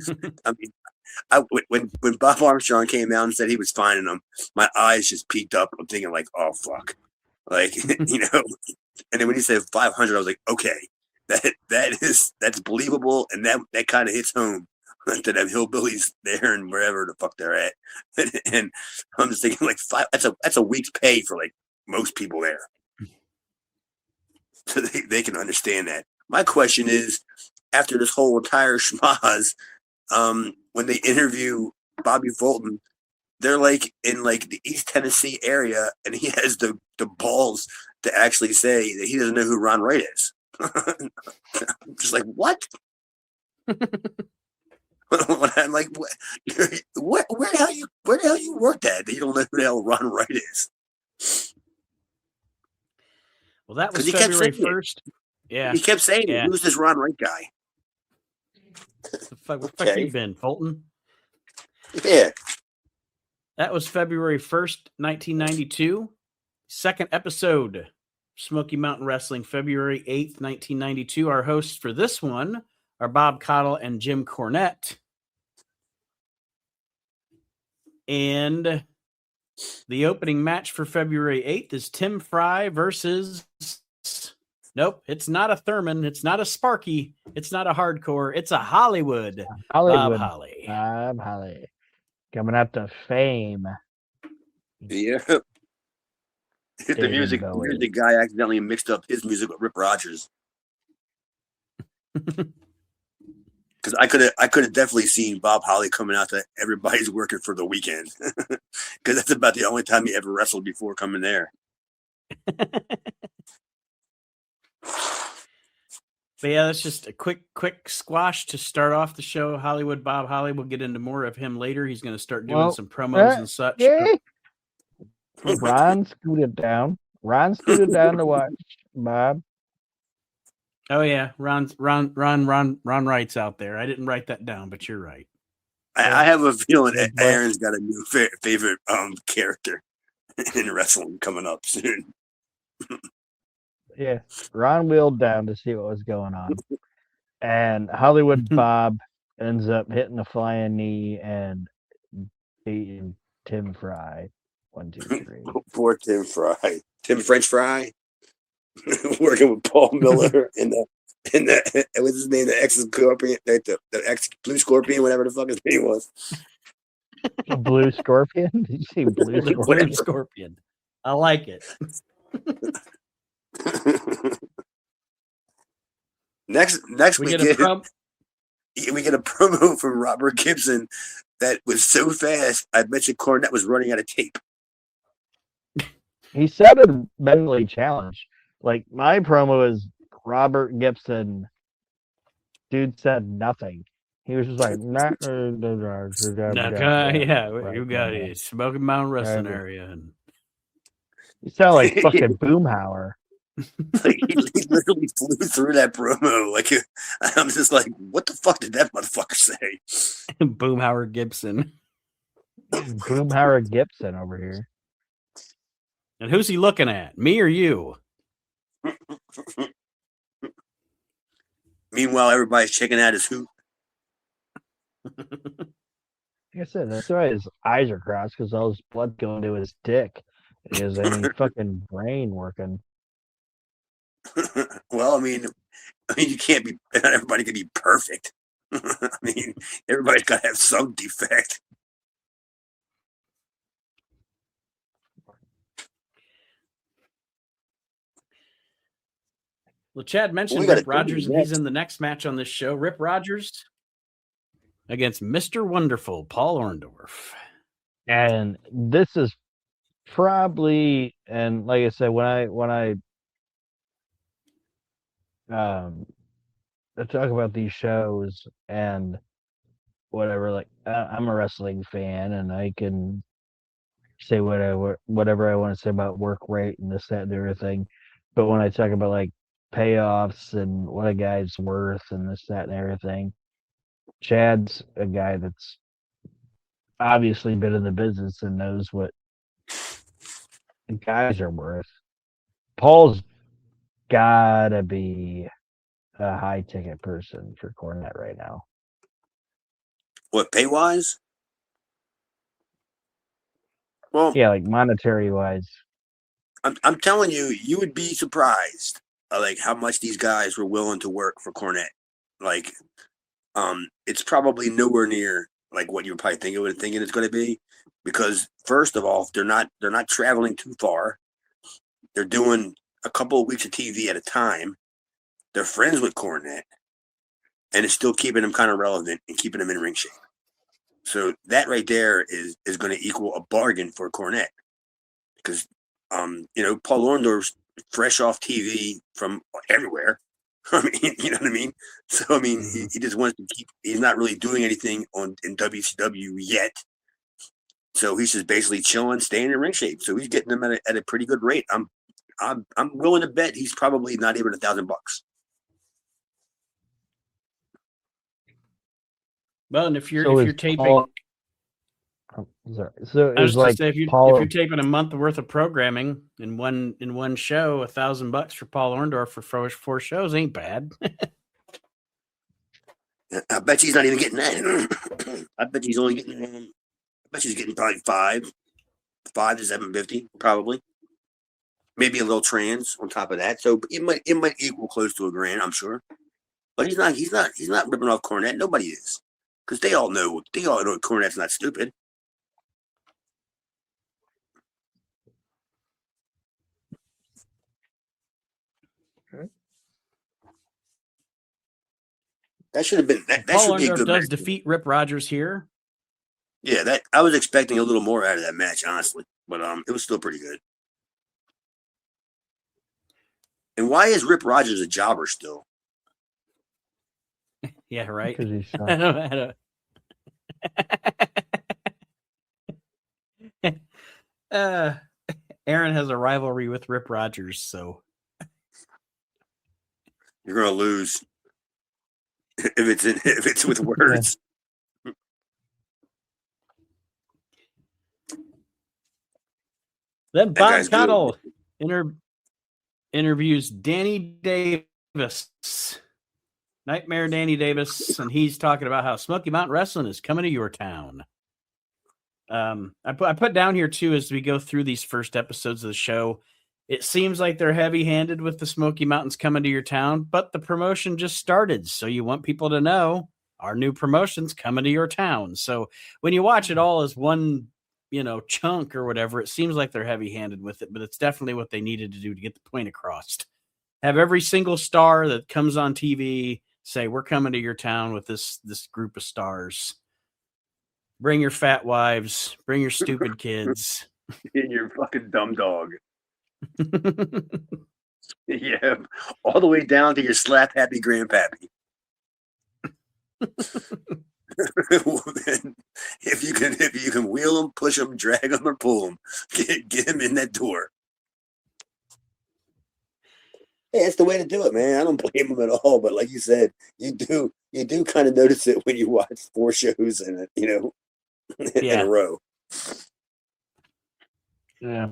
When Bob Armstrong came out and said he was finding them, my eyes just peeked up. I'm thinking like, oh fuck, like you know. And then when he said 500, I was like, okay, that's believable, and that kind of hits home to them hillbillies there and wherever the fuck they're at. And I'm just thinking like that's a week's pay for like most people there. So they can understand that. My question is, after this whole entire schmaz, when they interview Bobby Fulton, they're like in like the East Tennessee area, and he has the balls to actually say that he doesn't know who Ron Wright is. I'm just like, what? I'm like, where the hell you worked at that you don't know who the hell Ron Wright is? Well, that was February 1st. Yeah. He kept saying, who's this Ron Wright guy? What the fuck you been, Fulton? Yeah. That was February 1st, 1992. Second episode, Smoky Mountain Wrestling, February 8th, 1992. Our hosts for this one are Bob Cottle and Jim Cornette. And the opening match for February 8th is Tim Fry versus... Nope, it's not a Thurman. It's not a Sparky. It's not a Hardcore. It's a Hollywood. Bob Holly. Bob Holly. Coming up to fame. Yeah. The music guy accidentally mixed up his music with Rip Rogers. Because I could have definitely seen Bob Holly coming out to Everybody's Working for the Weekend. Because that's about the only time he ever wrestled before coming there. But yeah, that's just a quick squash to start off the show. Hollywood Bob Holly. We'll get into more of him later. He's going to start doing some promos and such. Yeah. Ron scooted down. To watch Bob. Oh yeah, Ron Wright's out there. I didn't write that down, but you're right. I have a feeling that Aaron's got a new favorite character in wrestling coming up soon. Yeah, Ron wheeled down to see what was going on, and Hollywood Bob ends up hitting a flying knee and beating Tim Fry. 1, 2, 3. Poor Tim Fry. Tim French Fry, working with Paul Miller and the what's his name? The ex-scorpion, the ex-blue scorpion, whatever the fuck his name was. Blue Scorpion? Did you say Blue Scorpion? Blue Scorpion. I like it. Next We we get a promo from Robert Gibson that was so fast. I bet you Cornette was running out of tape. He sounded mentally challenged. Like my promo is Robert Gibson. Dude said nothing. He was just like, yeah, you got it. Smoky Mountain Wrestling area. And you sound like fucking Boomhauer. Like he literally flew through that promo. Like I'm just like, what the fuck did that motherfucker say? Boomhauer Gibson. Boomhauer Gibson over here. And who's he looking at? Me or you? Meanwhile, everybody's checking out his hoop. Like I said, that's why his eyes are crossed, because all his blood going to his dick. He has any fucking brain working. Well, I mean, you can't be. Not everybody can be perfect. I mean, everybody's got to have some defect. Well, Chad mentioned Rip Rogers, and he's in the next match on this show. Rip Rogers against Mr. Wonderful, Paul Orndorff. And this is probably, and like I said, when I talk about these shows and whatever, like I'm a wrestling fan, and I can say whatever I want to say about work rate and this, that, and everything. But when I talk about like payoffs and what a guy's worth and this, that, and everything, Chad's a guy that's obviously been in the business and knows what guys are worth. Paul's gotta be a high ticket person for Cornette right now. What, pay wise? Well, yeah, like monetary wise. I'm telling you, you would be surprised like how much these guys were willing to work for Cornette. Like, it's probably nowhere near like what you were probably thinking it's going to be, because first of all, they're not traveling too far. They're doing a couple of weeks of TV at a time. They're friends with Cornette, and it's still keeping them kind of relevant and keeping them in ring shape. So that right there is going to equal a bargain for Cornette, because Paul Orndorff's fresh off TV from everywhere. I mean, you know what I mean? So, I mean, he just wants to keep, he's not really doing anything in WCW yet. So he's just basically chilling, staying in ring shape. So he's getting them at a pretty good rate. I'm willing to bet he's probably not even $1,000. Well, and if you're taping, so I was like say, if you're taping a month worth of programming in one show, $1,000 for Paul Orndorff for four shows ain't bad. I bet he's not even getting that. I bet he's only getting. I bet he's getting probably $5 to $750, probably. Maybe a little trans on top of that, so it might equal close to $1,000, I'm sure. But he's not ripping off Cornette. Nobody is, because they all know Cornette's not stupid. That should have been that. That Paul should be a Orndorff good does match. defeat Rip Rogers here. Yeah, that I was expecting a little more out of that match, honestly, but it was still pretty good. And why is Rip Rogers a jobber still? Yeah, right. Because he's Aaron has a rivalry with Rip Rogers, so you're gonna lose if it's with words. Then Bob Cottle interviews Danny Davis, Nightmare Danny Davis, and he's talking about how Smoky Mountain Wrestling is coming to your town. I put down here too, as we go through these first episodes of the show, it seems like they're heavy-handed with the Smoky Mountains coming to your town, but the promotion just started, so you want people to know our new promotion's coming to your town. So when you watch it all as one, chunk or whatever, it seems like they're heavy-handed with it, but it's definitely what they needed to do to get the point across. Have every single star that comes on TV say, "We're coming to your town with this group of stars. Bring your fat wives. Bring your stupid kids." And your fucking dumb dog. Yeah, all the way down to your slap happy grandpappy. if you can wheel them, push them, drag them, or pull them, get him in that door. Hey, that's the way to do it, man. I don't blame him at all. But like you said, you do kind of notice it when you watch 4 shows in in a row. Yeah.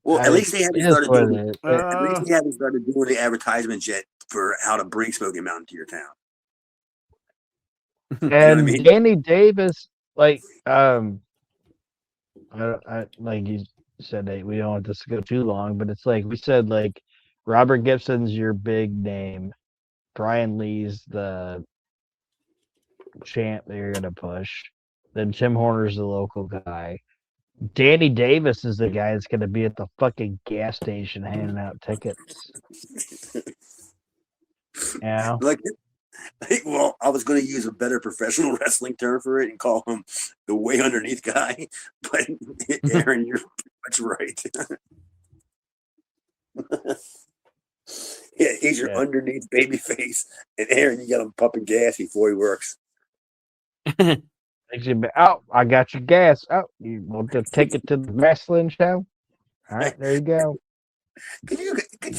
Well, at least they haven't started doing it. At least they haven't started doing the advertisements yet for how to bring Smoky Mountain to your town. And I mean? Danny Davis, like like you said, we don't want this to go too long, but it's like we said, like Robert Gibson's your big name, Brian Lee's the champ that you're gonna push, then Tim Horner's the local guy. Danny Davis is the guy that's gonna be at the fucking gas station handing out tickets. Yeah. Well, I was going to use a better professional wrestling term for it and call him the way underneath guy, but Aaron, you're pretty much right. Yeah, he's your underneath baby face, and Aaron, you got him pumping gas before he works. Oh, I got your gas. Oh, you want to take it to the wrestling show? All right, there you go. Could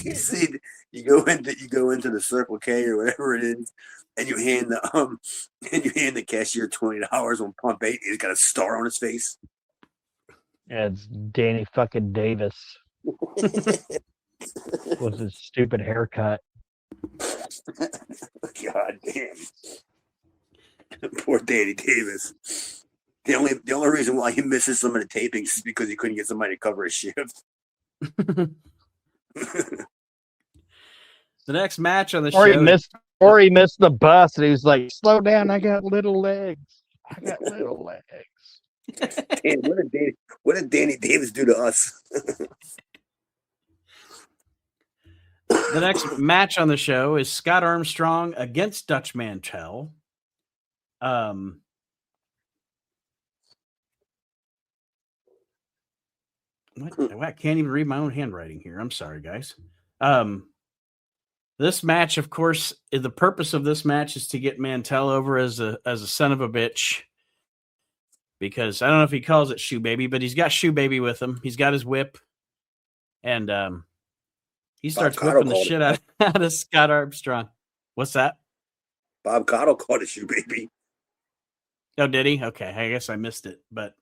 you see? You go into the Circle K or whatever it is, and you hand the cashier $20 on pump 8. He's got a star on his face. Yeah, it's Danny fucking Davis with his stupid haircut. God damn. Poor Danny Davis. The only reason why he misses some of the tapings is because he couldn't get somebody to cover his shift. The next match on the show. He missed the bus, and he was like, "Slow down, I got little legs. I got little legs." Damn, what did Danny Davis do to us? The next match on the show is Scott Armstrong against Dutch Mantell. I can't even read my own handwriting here. I'm sorry, guys. This match, of course, the purpose of this match is to get Mantell over as a son of a bitch. Because I don't know if he calls it Shoe Baby, but he's got Shoe Baby with him. He's got his whip. And he starts whipping the shit out of Scott Armstrong. What's that? Bob Cottle called it Shoe Baby. Oh, did he? Okay, I guess I missed it. But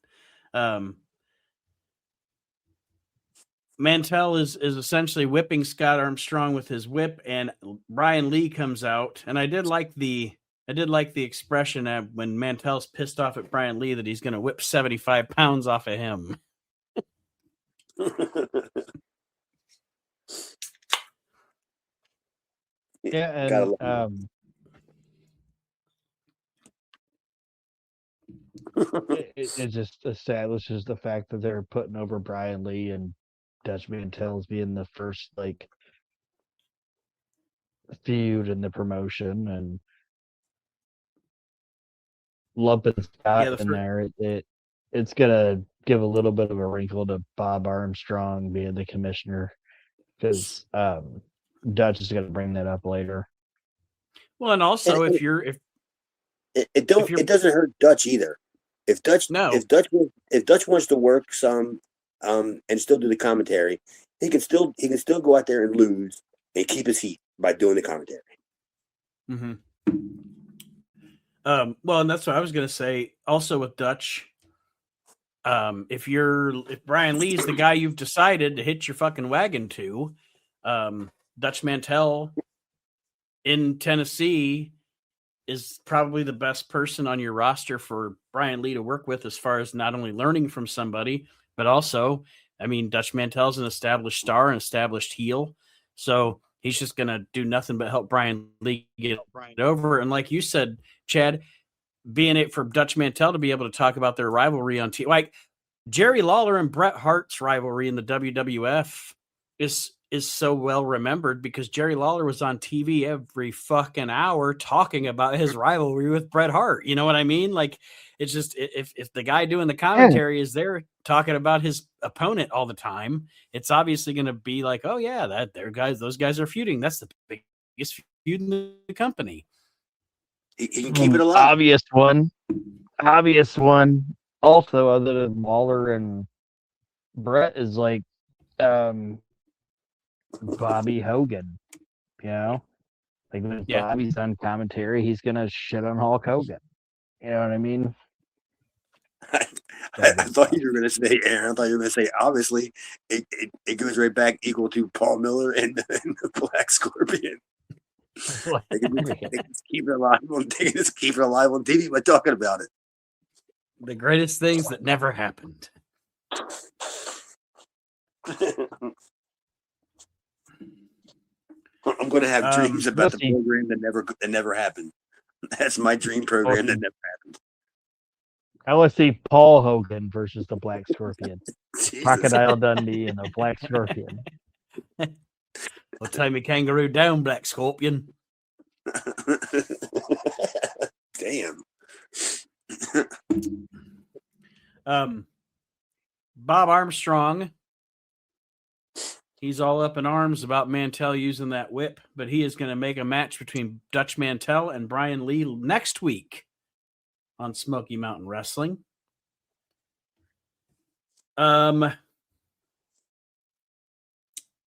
Mantell is essentially whipping Scott Armstrong with his whip, and Brian Lee comes out. And I did like the expression when Mantell's pissed off at Brian Lee that he's going to whip 75 pounds off of him. Yeah, and it just establishes the fact that they're putting over Brian Lee and Dutch Mantell as being the first feud in the promotion, and lumping Scott in there. It's gonna give a little bit of a wrinkle to Bob Armstrong being the commissioner, because Dutch is gonna bring that up later. Well, and also it doesn't hurt Dutch either. If Dutch wants to work some and still do the commentary, he can still go out there and lose and keep his heat by doing the commentary. Mm-hmm. Well, and that's what I was going to say. Also with Dutch, if Brian Lee's the guy you've decided to hitch your fucking wagon to, Dutch Mantell in Tennessee is probably the best person on your roster for Brian Lee to work with, as far as not only learning from somebody, but also, I mean, Dutch Mantell's an established star, an established heel. So he's just going to do nothing but help Brian Lee get over. And like you said, Chad, being it for Dutch Mantell to be able to talk about their rivalry on TV, like Jerry Lawler and Bret Hart's rivalry in the WWF is is so well remembered because Jerry Lawler was on TV every fucking hour talking about his rivalry with Bret Hart. You know what I mean? Like, it's just if the guy doing the commentary is there talking about his opponent all the time, it's obviously going to be like, oh yeah, those guys are feuding. That's the biggest feud in the company. He can keep it alive. Obvious one. Also, other than Lawler and Brett, is like Bobby Hogan. You know, like when Bobby's on commentary, he's gonna shit on Hulk Hogan. You know what I mean? I thought you were going to say, Aaron. I thought you were going to say, obviously, it goes right back equal to Paul Miller and the Black Scorpion. They can just keep it alive. They can just keep it alive on TV by talking about it. The greatest things that never happened. I'm going to have dreams about the program that never happened. That's my dream program that never happened. I want to see Paul Hogan versus the Black Scorpion. Crocodile Dundee and the Black Scorpion. Well, tie me kangaroo down, Black Scorpion. Damn. Bob Armstrong. He's all up in arms about Mantell using that whip, but he is going to make a match between Dutch Mantell and Brian Lee next week on Smoky Mountain Wrestling. After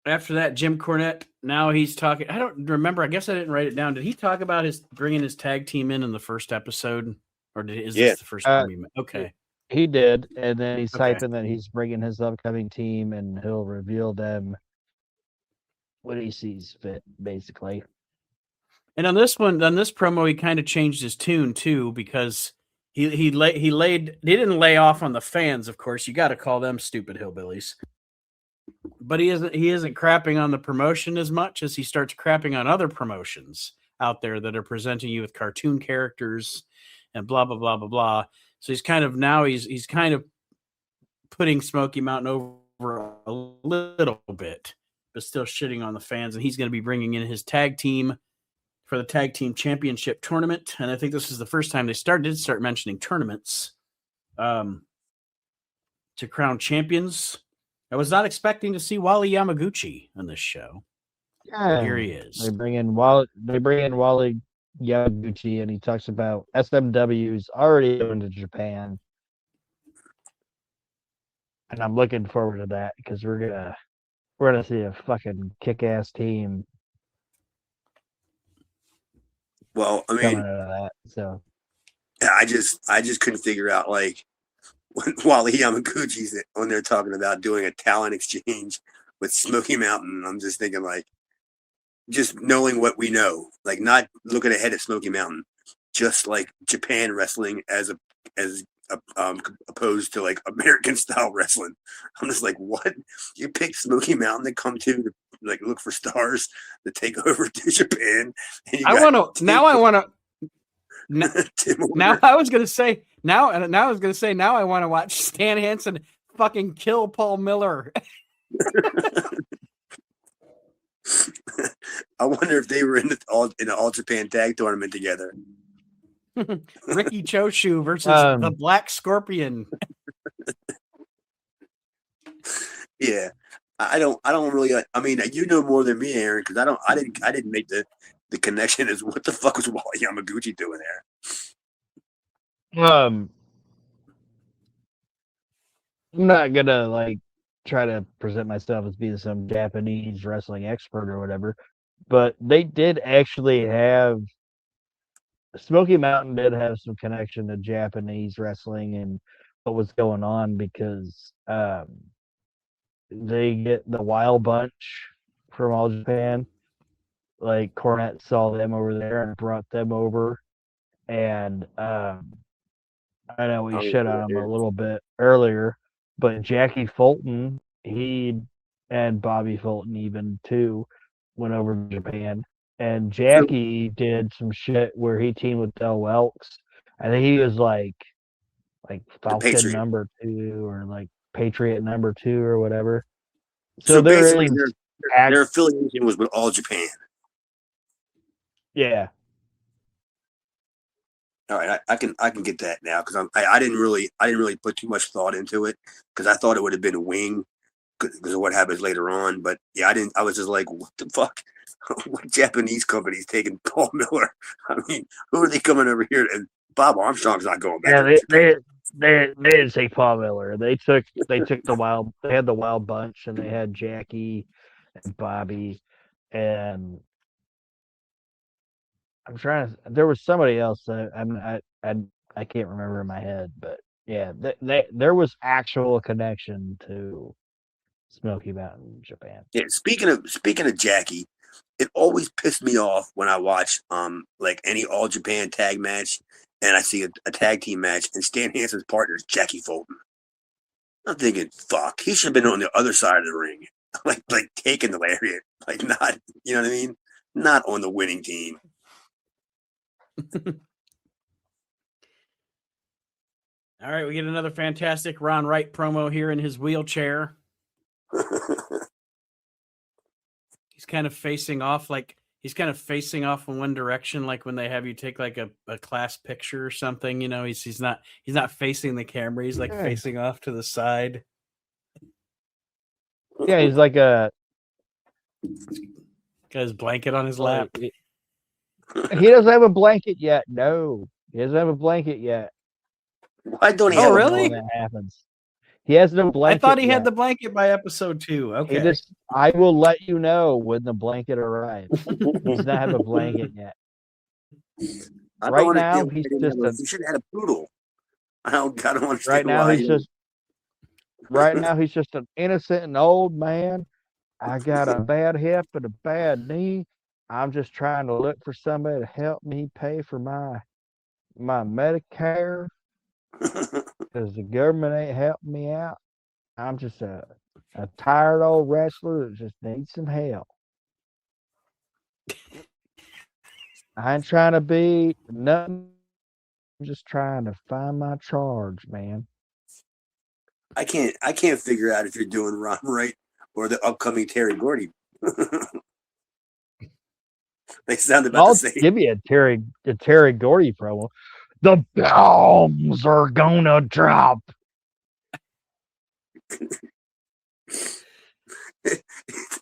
that, Jim Cornette, now he's talking. I don't remember. I guess I didn't write it down. Did he talk about bringing his tag team in the first episode? Or is this the first time he met? Okay. He did. And then he's typing that he's bringing his upcoming team and he'll reveal them when he sees fit, basically. And on this promo, he kind of changed his tune too, because he didn't lay off on the fans, of course. You got to call them stupid hillbillies. But he isn't crapping on the promotion as much as he starts crapping on other promotions out there that are presenting you with cartoon characters and blah blah blah blah blah. So he's kind of putting Smoky Mountain over a little bit, but still shitting on the fans. And he's going to be bringing in his tag team for the tag team championship tournament. And I think this is the first time they start mentioning tournaments to crown champions. I was not expecting to see Wally Yamaguchi on this show. Yeah, here he is. They bring in Wally Yamaguchi, and he talks about SMW's already going to Japan. And I'm looking forward to that because we're gonna see a fucking kick-ass team. Well, I mean, coming out of that, so I just couldn't figure out, like, when Wally Yamaguchi's on there talking about doing a talent exchange with Smoky Mountain. I'm just thinking, like, just knowing what we know, like, not looking ahead at Smoky Mountain, just like Japan wrestling as opposed to like American style wrestling. I'm just like, what? You picked Smoky Mountain to come to like look for stars to take over to Japan. And I was going to say, now I want to watch Stan Hansen fucking kill Paul Miller. I wonder if they were in the All Japan Tag Tournament together. Ricky Choshu versus the Black Scorpion. Yeah, I don't really. I mean, you know more than me, Aaron, because I didn't make the connection as what the fuck was Wally Yamaguchi doing there. I'm not gonna like try to present myself as being some Japanese wrestling expert or whatever, but they did actually have Smoky Mountain did have some connection to Japanese wrestling and what was going on because they get the Wild Bunch from All Japan. Like Cornette saw them over there and brought them over, and I know we shit on them a little bit earlier, but Jackie Fulton, he and Bobby Fulton even too went over to Japan. And Jackie did some shit where he teamed with Del Welks. I think he was like Falcon number 2 or like Patriot number 2 or whatever. So they're basically, their affiliation was with All Japan. Yeah. All right, I can get that now because I didn't really put too much thought into it because I thought it would have been a wing because of what happens later on. But yeah, I didn't. I was just like, what the fuck? What Japanese company's taking Paul Miller? I mean, who are they coming over here? And Bob Armstrong's not going back. Yeah, they didn't take Paul Miller. They took the wild. They had the Wild Bunch, and they had Jackie and Bobby, and I'm trying to. There was somebody else that I can't remember in my head, but yeah, there was actual connection to Smoky Mountain, Japan. Yeah, speaking of Jackie, it always pissed me off when I watch like any All Japan tag match and I see a tag team match and Stan Hansen's partner is Jackie Fulton. I'm thinking, fuck, he should have been on the other side of the ring, like taking the lariat, like not, you know what I mean, not on the winning team. All right, we get another fantastic Ron Wright promo here in his wheelchair. He's kind of facing off in one direction, like when they have you take like a class picture or something, you know, he's not facing the camera, he's like facing off to the side. Yeah, he's like got his blanket on his lap. He doesn't have a blanket yet. No, he doesn't have a blanket yet. Why don't he have really? a blanket? That happens. He has no blanket. I thought he yet. had the blanket by episode 2. Okay. I will let you know when the blanket arrives. He does not have a blanket yet. Right now, he's just he should have had a poodle. I don't understand. Right now, he's just an innocent and old man. I got a bad hip and a bad knee. I'm just trying to look for somebody to help me pay for my Medicare because the government ain't helping me out. I'm just a tired old wrestler that just needs some help. I ain't trying to be nothing. I'm just trying to find my charge, man. I can't figure out if you're doing Ron Wright or the upcoming Terry Gordy. They sound about the same. Give you a Terry Gordy promo. The bombs are gonna drop.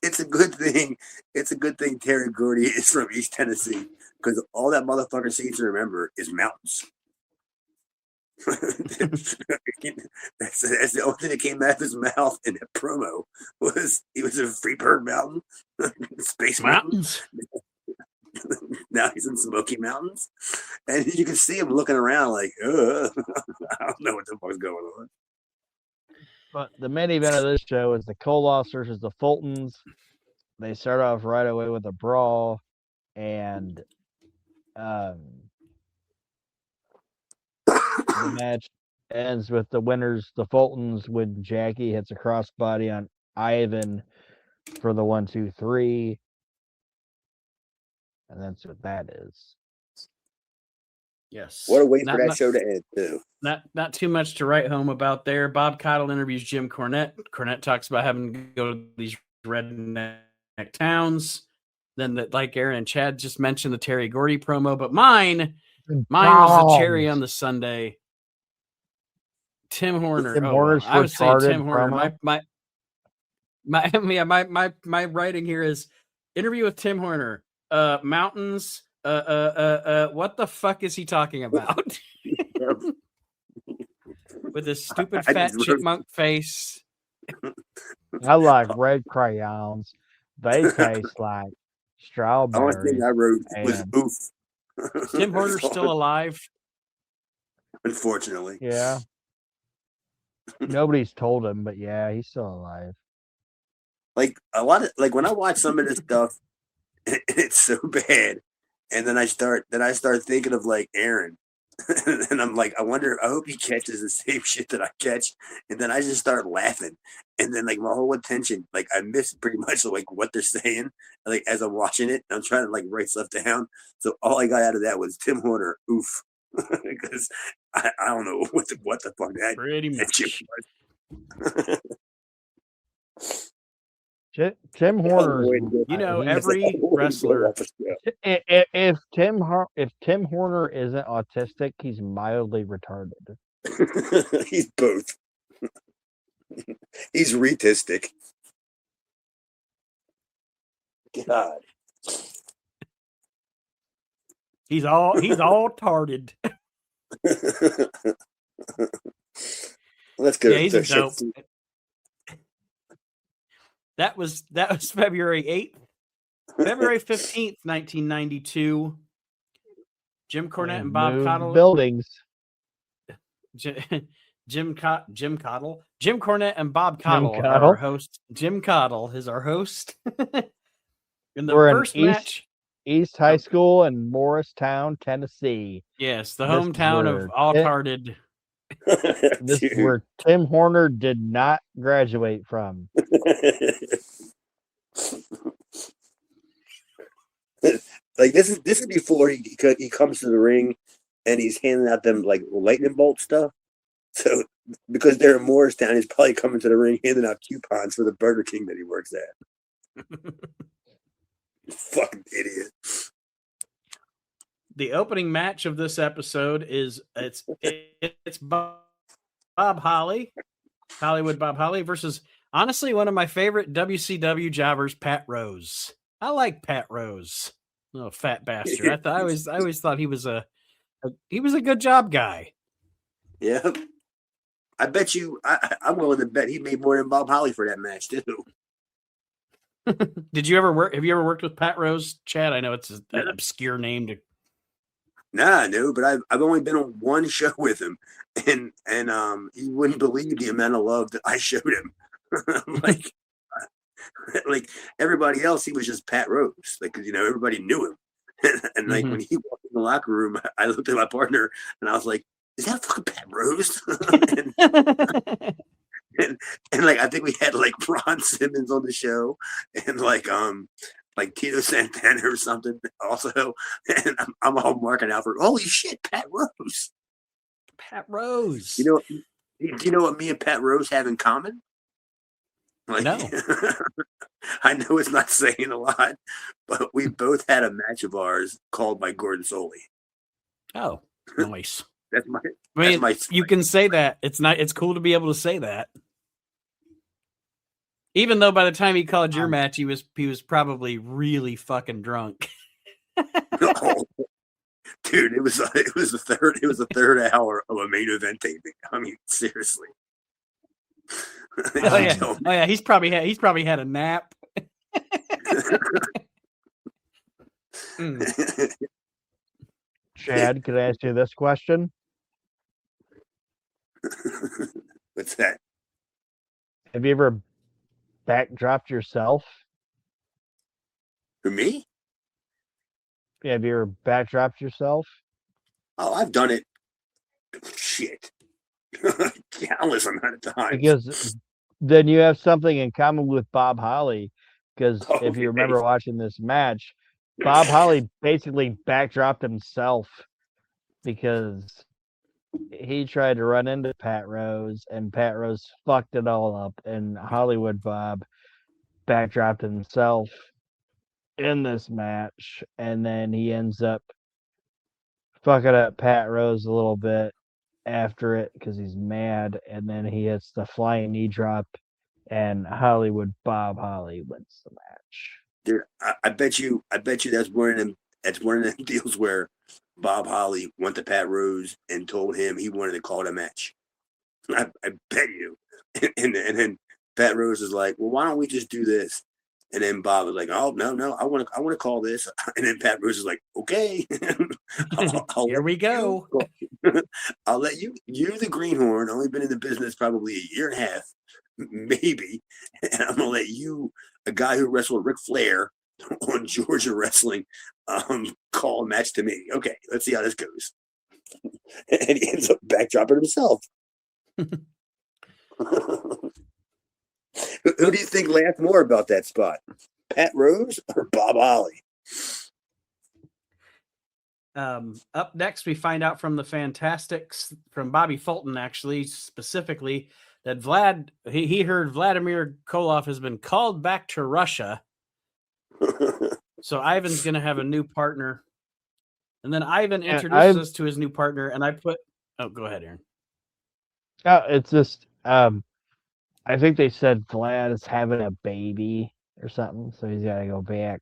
It's a good thing. It's a good thing Terry Gordy is from East Tennessee because all that motherfucker seems to remember is mountains. That's the only thing that came out of his mouth in that promo was he was in Freeburg Mountain, Space Mountains. Now he's in Smoky Mountains, and you can see him looking around like, I don't know what the fuck's going on. But the main event of this show is the Koloffs versus the Fultons. They start off right away with a brawl, and the match ends with the winners, the Fultons, when Jackie hits a crossbody on Ivan for the 1, 2, 3. And that's what that is. Yes. What a way for that show to end, too. Not too much to write home about there. Bob Caudle interviews Jim Cornette. Cornette talks about having to go to these redneck towns. Then, like Aaron and Chad just mentioned, the Terry Gordy promo. But mine was the cherry on the sundae. Tim Horner. I would say Tim Horner. My writing here is interview with Tim Horner. Mountains. What the fuck is he talking about? With his stupid fat chipmunk face. I like red crayons. They taste like strawberries. The only thing I wrote was oof. Tim Horner's still alive? Unfortunately. Yeah. Nobody's told him, but yeah, he's still alive. Like a lot of when I watch some of this stuff, it's so bad. And then I start thinking of like Aaron. And I'm like, I hope he catches the same shit that I catch. And then I just start laughing. And then like my whole attention, like I miss pretty much like what they're saying. Like as I'm watching it, I'm trying to like write stuff down. So all I got out of that was Tim Horner, oof. Because I don't know what the fuck that pretty much shit was. Tim Horner's. Every wrestler. If Tim Horner isn't autistic, he's mildly retarded. He's both. He's retistic. God. He's all tarded. Let's go. Yeah, he's a dope. That was February 8th. February 15th, 1992. Jim Cornette and Bob Caudle. Buildings. Jim Cornette and Bob Caudle are our host. Jim Caudle is our host. In the first match. East High School in Morristown, Tennessee. Yes, the hometown of all tarded. This is where Tim Horner did not graduate from. Like this is before he comes to the ring and he's handing out them like lightning bolt stuff. So because they're in Morristown, he's probably coming to the ring handing out coupons for the Burger King that he works at. Fucking idiot. The opening match of this episode is it's Bob Holly, Hollywood Bob Holly versus honestly one of my favorite WCW jobbers, Pat Rose. I like Pat Rose. Oh, fat bastard! I always thought he was a good job guy. Yeah, I bet you. I'm willing to bet he made more than Bob Holly for that match too. Did you ever work? Have you ever worked with Pat Rose, Chad? I know it's an obscure name to. Nah, no, but I've only been on one show with him, and you wouldn't believe the amount of love that I showed him. like everybody else, he was just Pat Rose. Like everybody knew him, and like when he walked in the locker room, I looked at my partner and I was like, "Is that fucking Pat Rose?" and like I think we had like Ron Simmons on the show, and like Tito Santana or something also, and I'm all marking out for holy shit, Pat Rose. Pat Rose. Do you know what me and Pat Rose have in common? Like, no. I know it's not saying a lot, but we both had a match of ours called by Gordon Soley. Oh, nice. You can say that. It's cool to be able to say that. Even though by the time he called your match, he was probably really fucking drunk. Oh, dude, it was the third hour of a main event taping. I mean, seriously. Oh yeah. He's probably had a nap. Chad, could I ask you this question? What's that? Have you ever backdropped yourself? For me? Yeah, have you ever backdropped yourself? Oh, I've done it. Shit. Countless amount of times. Because then you have something in common with Bob Holly. Because if you remember watching this match, Bob Holly basically backdropped himself because he tried to run into Pat Rose, and Pat Rose fucked it all up, and Hollywood Bob backdropped himself in this match, and then he ends up fucking up Pat Rose a little bit after it because he's mad, and then he hits the flying knee drop, and Hollywood Bob Holly wins the match. Dude, I bet you that's one of them deals where Bob Holly went to Pat Rose and told him he wanted to call the match. I bet you. And then Pat Rose is like, well, why don't we just do this? And then Bob was like, oh, no, I want to call this. And then Pat Rose is like, okay. Here we go. I'll let you the greenhorn, only been in the business probably a year and a half, maybe. And I'm going to let you, a guy who wrestled Ric Flair on Georgia Wrestling, call a match to me. Okay, let's see how this goes. And he ends up backdropping himself. Who do you think laughed more about that spot? Pat Rose or Bob Holly? Up next, we find out from the Fantastics, from Bobby Fulton, actually, specifically, that he heard Vladimir Koloff has been called back to Russia. So Ivan's going to have a new partner. And then Ivan introduces us to his new partner, and I put... Oh, go ahead, Aaron. It's just, I think they said Vlad is having a baby or something, so he's got to go back.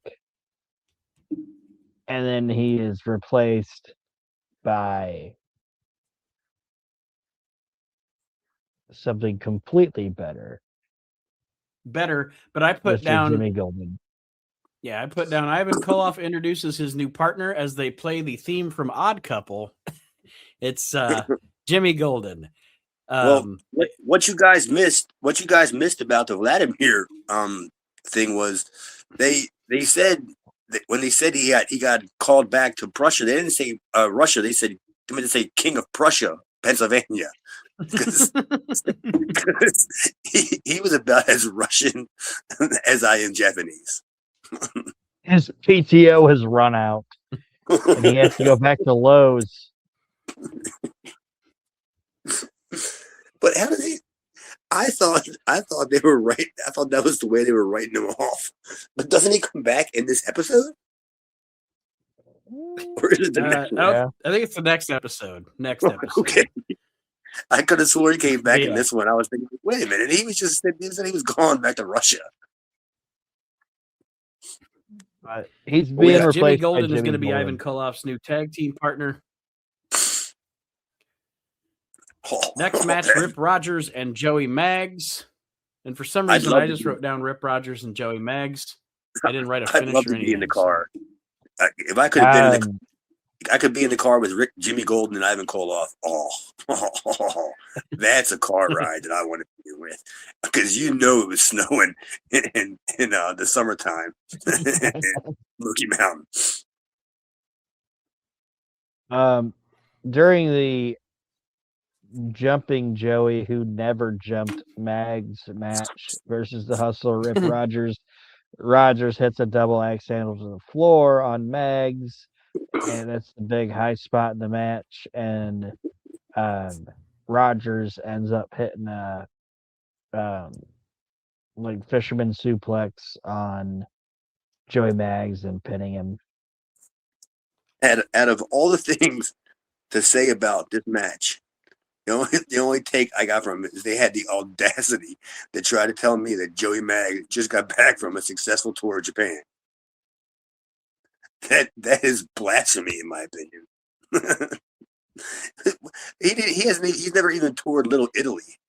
And then he is replaced by something completely better. But I put Mr. down... Jimmy Golden. Yeah, I put down Ivan Koloff introduces his new partner as they play the theme from Odd Couple. It's Jimmy Golden. Well, what you guys missed about the Vladimir thing was they said that when they said he got called back to Prussia, they didn't say Russia. They meant to say King of Prussia, Pennsylvania, because he was about as Russian as I am Japanese. His PTO has run out, and he has to go back to Lowe's. But how did he? I thought they were right. I thought that was the way they were writing him off. But doesn't he come back in this episode? Or is it the next one? I think it's the next episode. Okay. I could have sworn he came back in this one. I was thinking, wait a minute, he said he was gone back to Russia. He's being replaced. Jimmy Golden by is going to be Golden. Ivan Koloff's new tag team partner. Next match, Rip Rogers and Joey Maggs. And for some reason, I just wrote down Rip Rogers and Joey Maggs. I didn't write a finisher. I'd love to be in the car. If I could have been I could be in the car with Jimmy Golden and Ivan Koloff. Oh, that's a car ride that I want to be with, because it was snowing in the summertime in Smoky Mountain. During the jumping Joey, who never jumped Mag's match versus the Hustler Rip Rogers hits a double axe handle to the floor on Mag's. And that's the big high spot in the match. And Rogers ends up hitting a fisherman suplex on Joey Maggs and pinning him. Out of all the things to say about this match, the only take I got from it is they had the audacity to try to tell me that Joey Maggs just got back from a successful tour of Japan. That is blasphemy, in my opinion. He's never even toured Little Italy,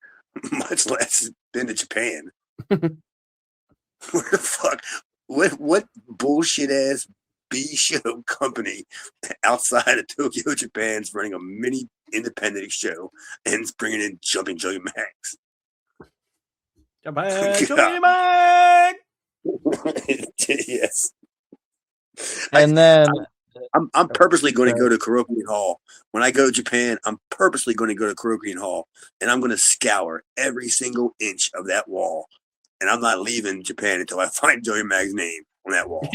much less been to Japan. Where the fuck? What bullshit ass B show company outside of Tokyo, Japan is running a mini independent show and is bringing in Jumping Joey Maggs? Joey Maggs! Yes. And then I'm purposely going to go to Kurokian Hall. When I go to Japan, I'm purposely going to go to Kurokian Hall, and I'm going to scour every single inch of that wall. And I'm not leaving Japan until I find Joey Maggs' name on that wall.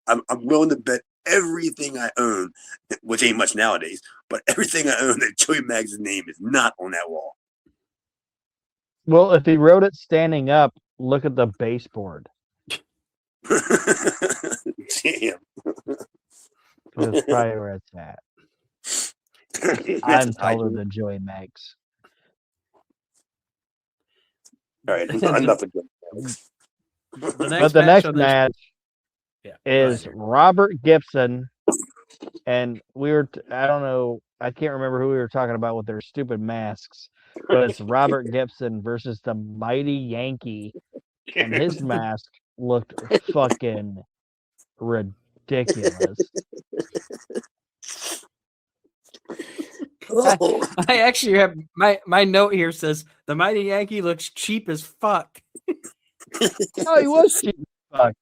I'm willing to bet everything I own, which ain't much nowadays, but everything I own that Joey Maggs' name is not on that wall. Well, if he wrote it standing up, look at the baseboard. Damn. That's probably where it's at. I'm taller than Joey Maggs. All right, enough of Joey Maggs. But the next match is Robert Gibson, and I don't know, I can't remember who we were talking about with their stupid masks, but it's Robert Gibson versus the Mighty Yankee, and his mask looked fucking ridiculous. I actually have my note here says the Mighty Yankee looks cheap as fuck. Oh, he was cheap as fuck.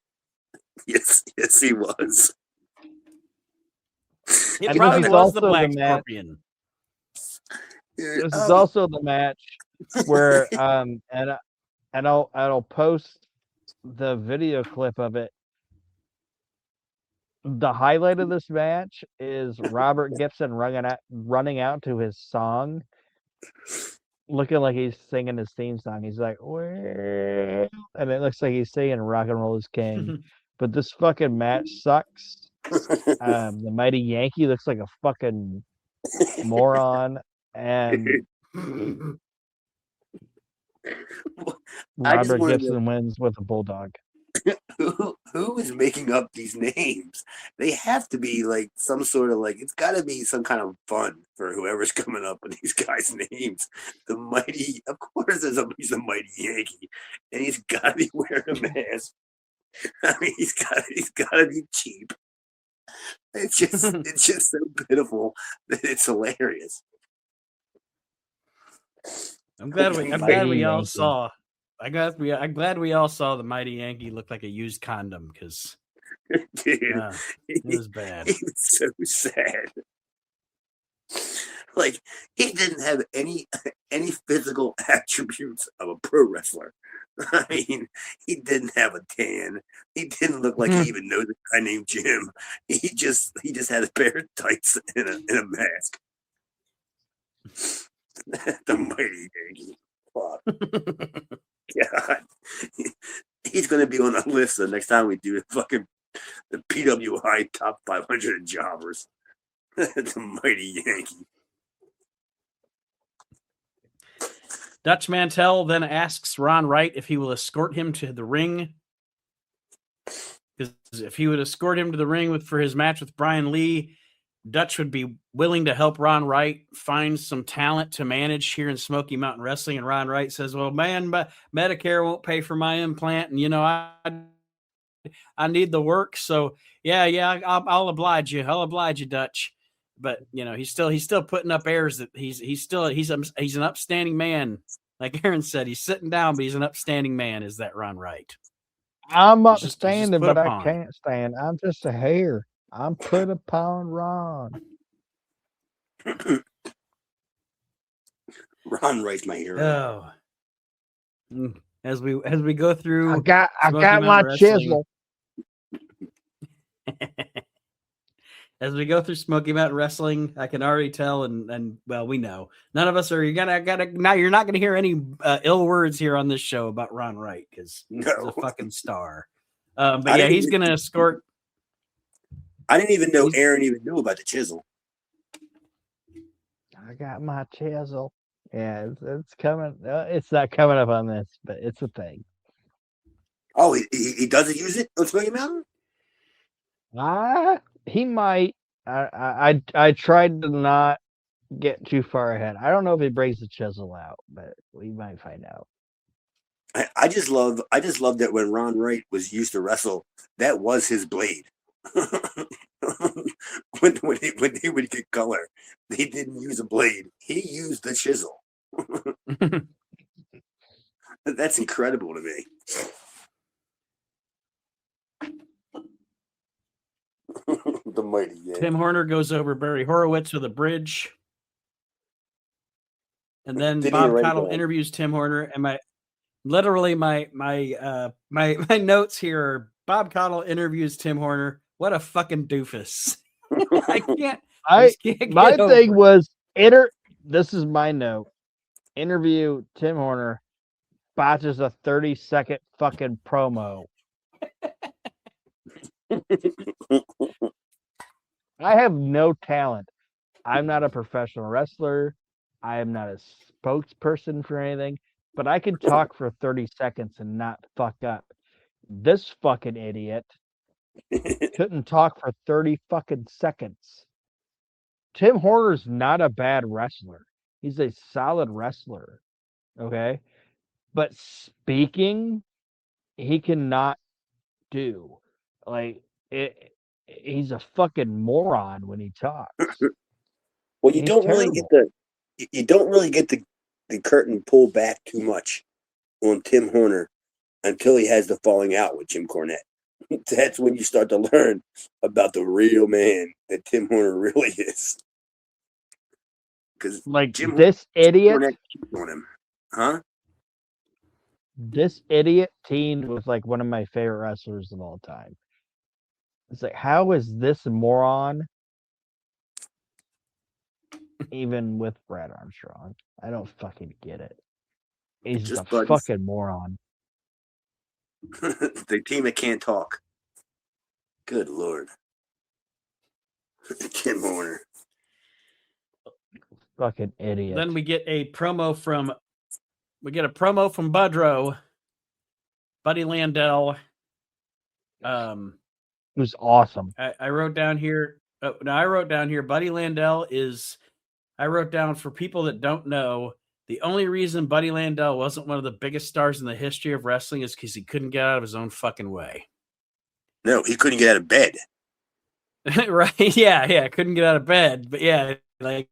Yes, he was. It probably was the Black Scorpion. This is also the match where and I'll post the video clip of it. The highlight of this match is Robert Gibson running out to his song, looking like he's singing his theme song. He's like, "Well," and it looks like he's singing "Rock and Roll is King." But this fucking match sucks. The Mighty Yankee looks like a fucking moron, and I just Robert wanted to Gibson wins with a bulldog. who is making up these names? They have to be like some sort of like it's got to be some kind of fun for whoever's coming up with these guys' names. The Mighty, of course, he's the Mighty Yankee, and he's got to be wearing a mask. I mean, he's got to be cheap. It's just so pitiful that it's hilarious. I'm glad we all Yankee. saw. I'm glad we all saw the Mighty Yankee look like a used condom because Dude, it was bad. He was so sad. Like he didn't have any physical attributes of a pro wrestler. I mean, he didn't have a tan. He didn't look like he even knows a guy named Jim. He just had a pair of tights and a mask. The Mighty Yankee. Fuck. God. He's gonna be on the list the next time we do the PWI top 500 jobbers. The Mighty Yankee. Dutch Mantell then asks Ron Wright if he will escort him to the ring. Because if he would escort him to the ring for his match with Brian Lee, Dutch would be willing to help Ron Wright find some talent to manage here in Smoky Mountain Wrestling. And Ron Wright says, well, man, but Medicare won't pay for my implant. And, I need the work. So, yeah, I'll oblige you. I'll oblige you, Dutch. But, he's still putting up airs that he's an upstanding man. Like Aaron said, he's sitting down, but he's an upstanding man. Is that Ron Wright? I'm He's just upstanding, put but I upon. can't stand. I'm just a hair. I'm put upon Ron. Ron Wright's my hero. Oh. As we go through, I got Smoky my Mountain chisel. As we go through Smoky Mountain Wrestling, I can already tell, and well, we know none of us are. You're not going to hear any ill words here on this show about Ron Wright because he's a fucking star. But yeah, he's going to escort. I didn't even know Aaron even knew about the chisel. I got my chisel. Yeah, it's coming. It's not coming up on this, but it's a thing. Oh, he doesn't use it on Smoky Mountain? He might. I tried to not get too far ahead. I don't know if he brings the chisel out, but we might find out. I just love that when Ron Wright was used to wrestle, that was his blade. when he would get color, he didn't use a blade. He used the chisel. That's incredible to me. The Mighty Yankee. Tim Horner goes over Barry Horowitz with a bridge. And then Bob Cottle interviews Tim Horner, and my notes here are Bob Cottle interviews Tim Horner. What a fucking doofus. I can't. My thing was this is my note. Interview Tim Horner, botches a 30-second fucking promo. I have no talent. I'm not a professional wrestler. I am not a spokesperson for anything, but I can talk for 30 seconds and not fuck up. This fucking idiot couldn't talk for 30 fucking seconds. Tim Horner's not a bad wrestler. He's a solid wrestler. Okay? But speaking, he cannot do. Like, he's a fucking moron when he talks. Well, you don't really get the curtain pulled back too much on Tim Horner until he has the falling out with Jim Cornette. That's when you start to learn about the real man that Tim Horner really is. Because like this idiot on him, huh? This idiot teamed with like one of my favorite wrestlers of all time. It's like, how is this moron even with Brad Armstrong. I don't fucking get it. He's Just a buddies. fucking moron. The team that can't talk. Good Lord. Kim Horner. Fucking idiot. Then we get a promo from Budrow, Buddy Landell. It was awesome. I wrote down here. Buddy Landell is. I wrote down, for people that don't know, the only reason Buddy Landell wasn't one of the biggest stars in the history of wrestling is because he couldn't get out of his own fucking way. No, he couldn't get out of bed. Right? Yeah, couldn't get out of bed. But yeah, like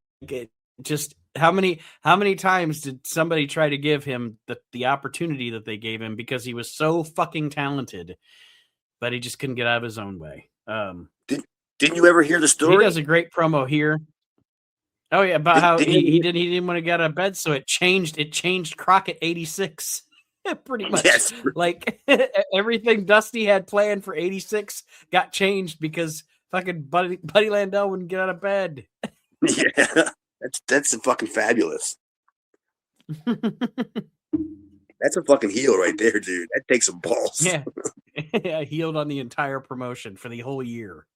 just how many times did somebody try to give him the opportunity that they gave him because he was so fucking talented, but he just couldn't get out of his own way. Didn't you ever hear the story? He does a great promo here. Oh yeah, about how he didn't want to get out of bed, so it changed Crockett 86. Pretty much. Yes. Like everything Dusty had planned for 86 got changed because fucking Buddy Landell wouldn't get out of bed. Yeah. That's fucking fabulous. That's a fucking heel right there, dude. That takes some balls. Yeah. Yeah, healed on the entire promotion for the whole year.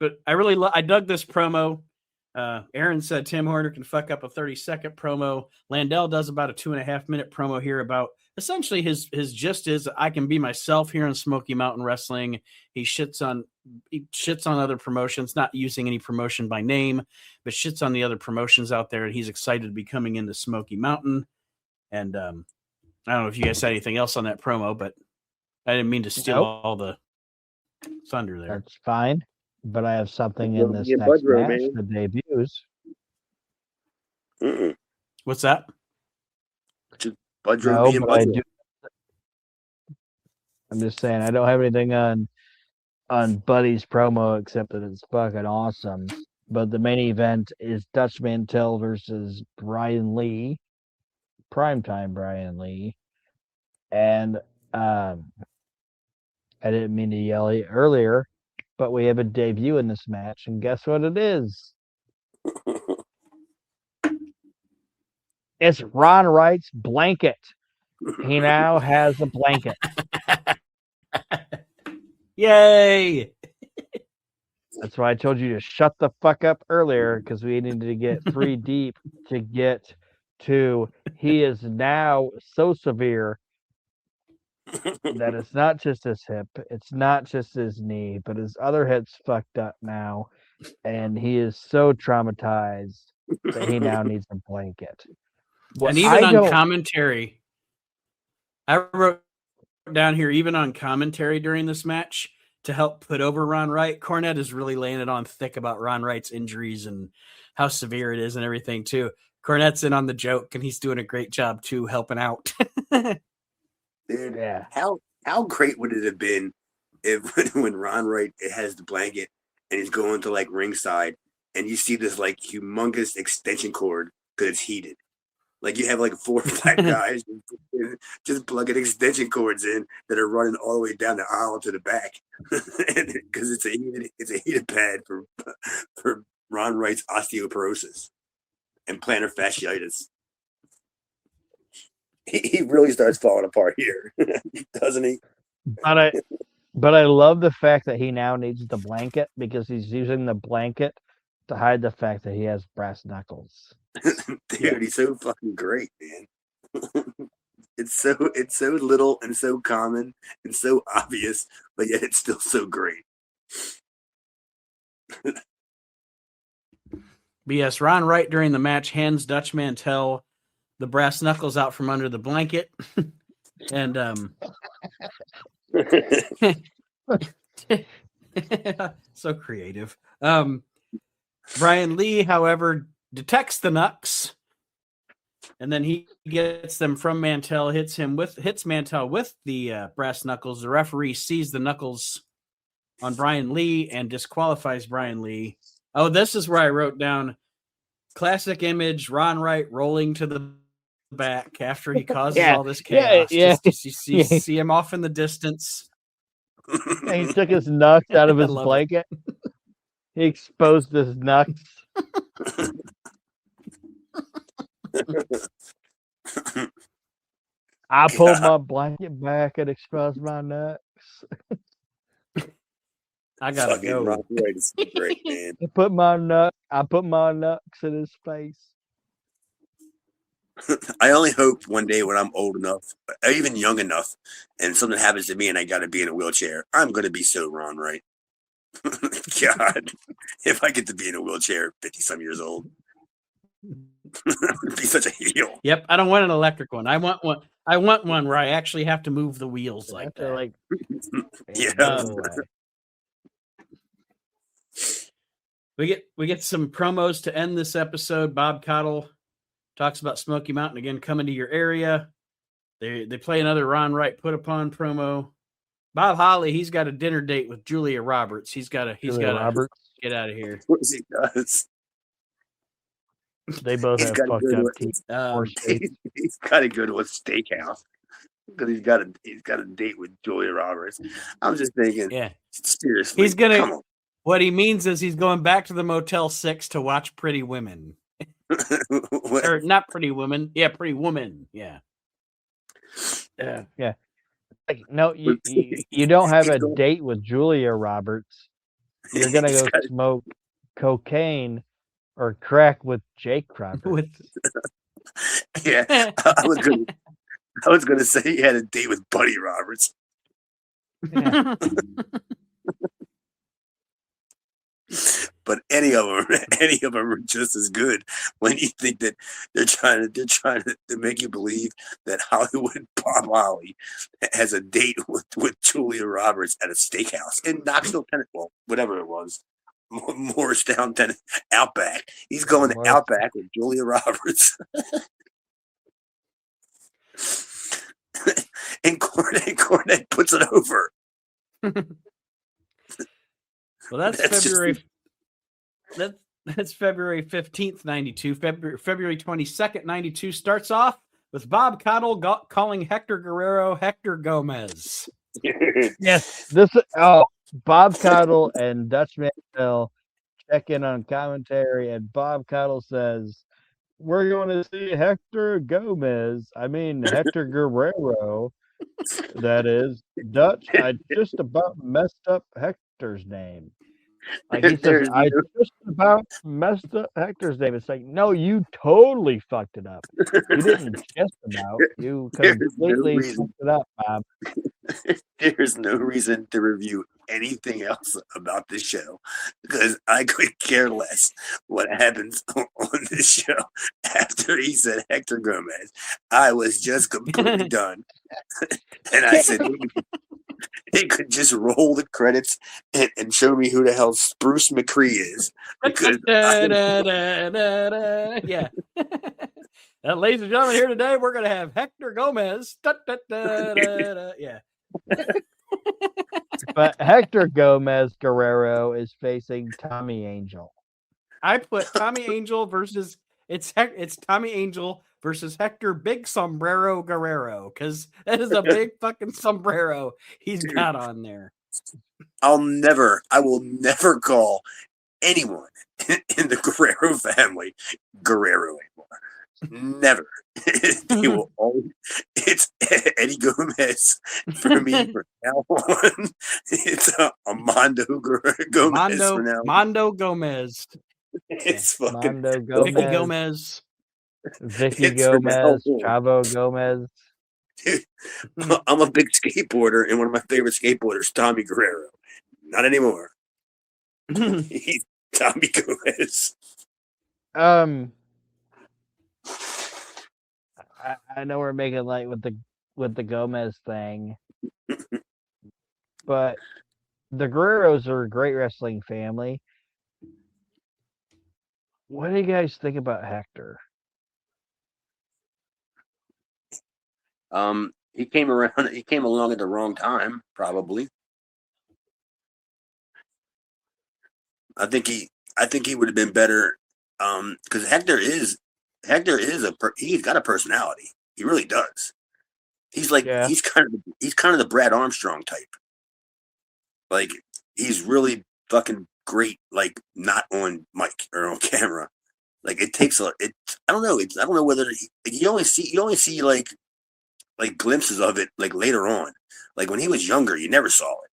But I dug this promo. Aaron said Tim Horner can fuck up a 30-second promo. Landell does about a 2.5-minute promo here about essentially his gist is I can be myself here in Smoky Mountain Wrestling. He shits on other promotions, not using any promotion by name, but shits on the other promotions out there. And he's excited to be coming into Smoky Mountain. And I don't know if you guys had anything else on that promo, but I didn't mean to steal all the thunder there. That's fine. But I have something in this next match that debuts. What's that? No, but I do. I'm just saying I don't have anything on Buddy's promo except that it's fucking awesome. But the main event is Dutch Mantell versus Brian Lee, primetime Brian Lee, and I didn't mean to yell earlier. But we have a debut in this match, and guess what it is? It's Ron Wright's blanket. He now has a blanket. Yay! That's why I told you to shut the fuck up earlier, because we needed to get 3 deep to get to he is now so severe that it's not just his hip, it's not just his knee, but his other hip's fucked up now, and he is so traumatized that he now needs a blanket. And even on commentary, I wrote down here, even on commentary during this match, to help put over Ron Wright, Cornette is really laying it on thick about Ron Wright's injuries and how severe it is and everything too. Cornette's in on the joke, and he's doing a great job too, helping out. Dude, yeah. How great would it have been if when Ron Wright has the blanket and he's going to like ringside and you see this like humongous extension cord because it's heated. Like you have like 4 black guys just plugging extension cords in that are running all the way down the aisle to the back because it's a heated pad for Ron Wright's osteoporosis and plantar fasciitis. He really starts falling apart here, doesn't he? But I love the fact that he now needs the blanket because he's using the blanket to hide the fact that he has brass knuckles. Dude, he's so fucking great, man. It's so little and so common and so obvious, but yet it's still so great. But yes, Ron Wright during the match hands Dutch Mantell the brass knuckles out from under the blanket. And so creative. Brian Lee, however, detects the knucks, and then he gets them from Mantell, hits Mantell with the brass knuckles. The referee sees the knuckles on Brian Lee and disqualifies Brian Lee. Oh, this is where I wrote down classic image, Ron Wright rolling to the back after he causes all this chaos. Yeah. See him off in the distance. And he took his knucks out of his blanket. He exposed his nuts. I pulled my blanket back and exposed my nuts. I gotta Fucking go. Ron Wright is so great, man. I put my nuts in his face. I only hope one day when I'm old enough, or even young enough, and something happens to me and I got to be in a wheelchair, I'm going to be so Ron Wright. God, if I get to be in a wheelchair 50-some years old, I'd be such a heel. Yep, I don't want an electric one. I want one where I actually have to move the wheels like that. Like, Yeah. We get some promos to end this episode. Bob Caudle talks about Smoky Mountain again coming to your area. They play another Ron Wright put upon promo. Bob Holly, he's got a dinner date with Julia Roberts. He's got to get out of here. Of course he does. They both have fucked up teeth. He's got to go to a steakhouse because he's got a date with Julia Roberts. I'm just thinking, yeah, seriously, he's gonna. What he means is he's going back to the Motel 6 to watch Pretty Women. Or not Pretty Women. Yeah, Pretty Woman. Yeah. Yeah. Like, no, you don't have a date with Julia Roberts. You're gonna go smoke cocaine or crack with Jake Roberts. Yeah, I was gonna say he had a date with Buddy Roberts. Yeah. But any of them are just as good when you think that they're trying to make you believe that Hollywood Bob Holly has a date with Julia Roberts at a steakhouse in Knoxville, Tennessee. Well, whatever it was, Morristown, Tennessee, Outback. He's going to Outback with Julia Roberts. And Cornette puts it over. Well, that's February. That's February 15th, 92. February 22nd, 92 starts off with Bob Caudle calling Hector Guerrero Hector Gomez. Yes, Bob Caudle and Dutch Mantell check in on commentary, and Bob Caudle says, "We're going to see Hector Gomez. I mean Hector Guerrero. That is Dutch. I just about messed up Hector's name." Like he says, I just about messed up Hector's name. It's like, no, you totally fucked it up. You didn't just about. You completely fucked it up, Bob. There's no reason to review anything else about this show because I could care less what happens on this show after he said Hector Gomez. I was just completely done. And I said, they could just roll the credits and show me who the hell Spruce McCree is. Because yeah. Ladies and gentlemen, here today, we're going to have Hector Gomez. Yeah. But Hector Gomez Guerrero is facing Tommy Angel. I put Tommy Angel versus it's Tommy Angel versus Hector Big Sombrero Guerrero, because that is a big fucking sombrero he's got on there. I will never call anyone in the Guerrero family Guerrero anymore. Never. They will always, it's Eddie Gomez for me from now on. It's Armando Gomez from now on. Mondo Gomez. It's fucking Mondo Gomez. Vicky Gomez. Vicky Gomez. Chavo Gomez. Dude, I'm a big skateboarder, and one of my favorite skateboarders, Tommy Guerrero. Not anymore. He's Tommy Gomez. I know we're making light with the Gomez thing, but the Guerreros are a great wrestling family. What do you guys think about Hector? He came along at the wrong time, probably. I think he would have been better, because Hector is he's got a personality. He really does. He's like he's kind of the Brad Armstrong type. Like he's really fucking great, like not on mic or on camera. Like it takes I don't know. I don't know whether you only see like glimpses of it like later on. Like when he was younger, you never saw it.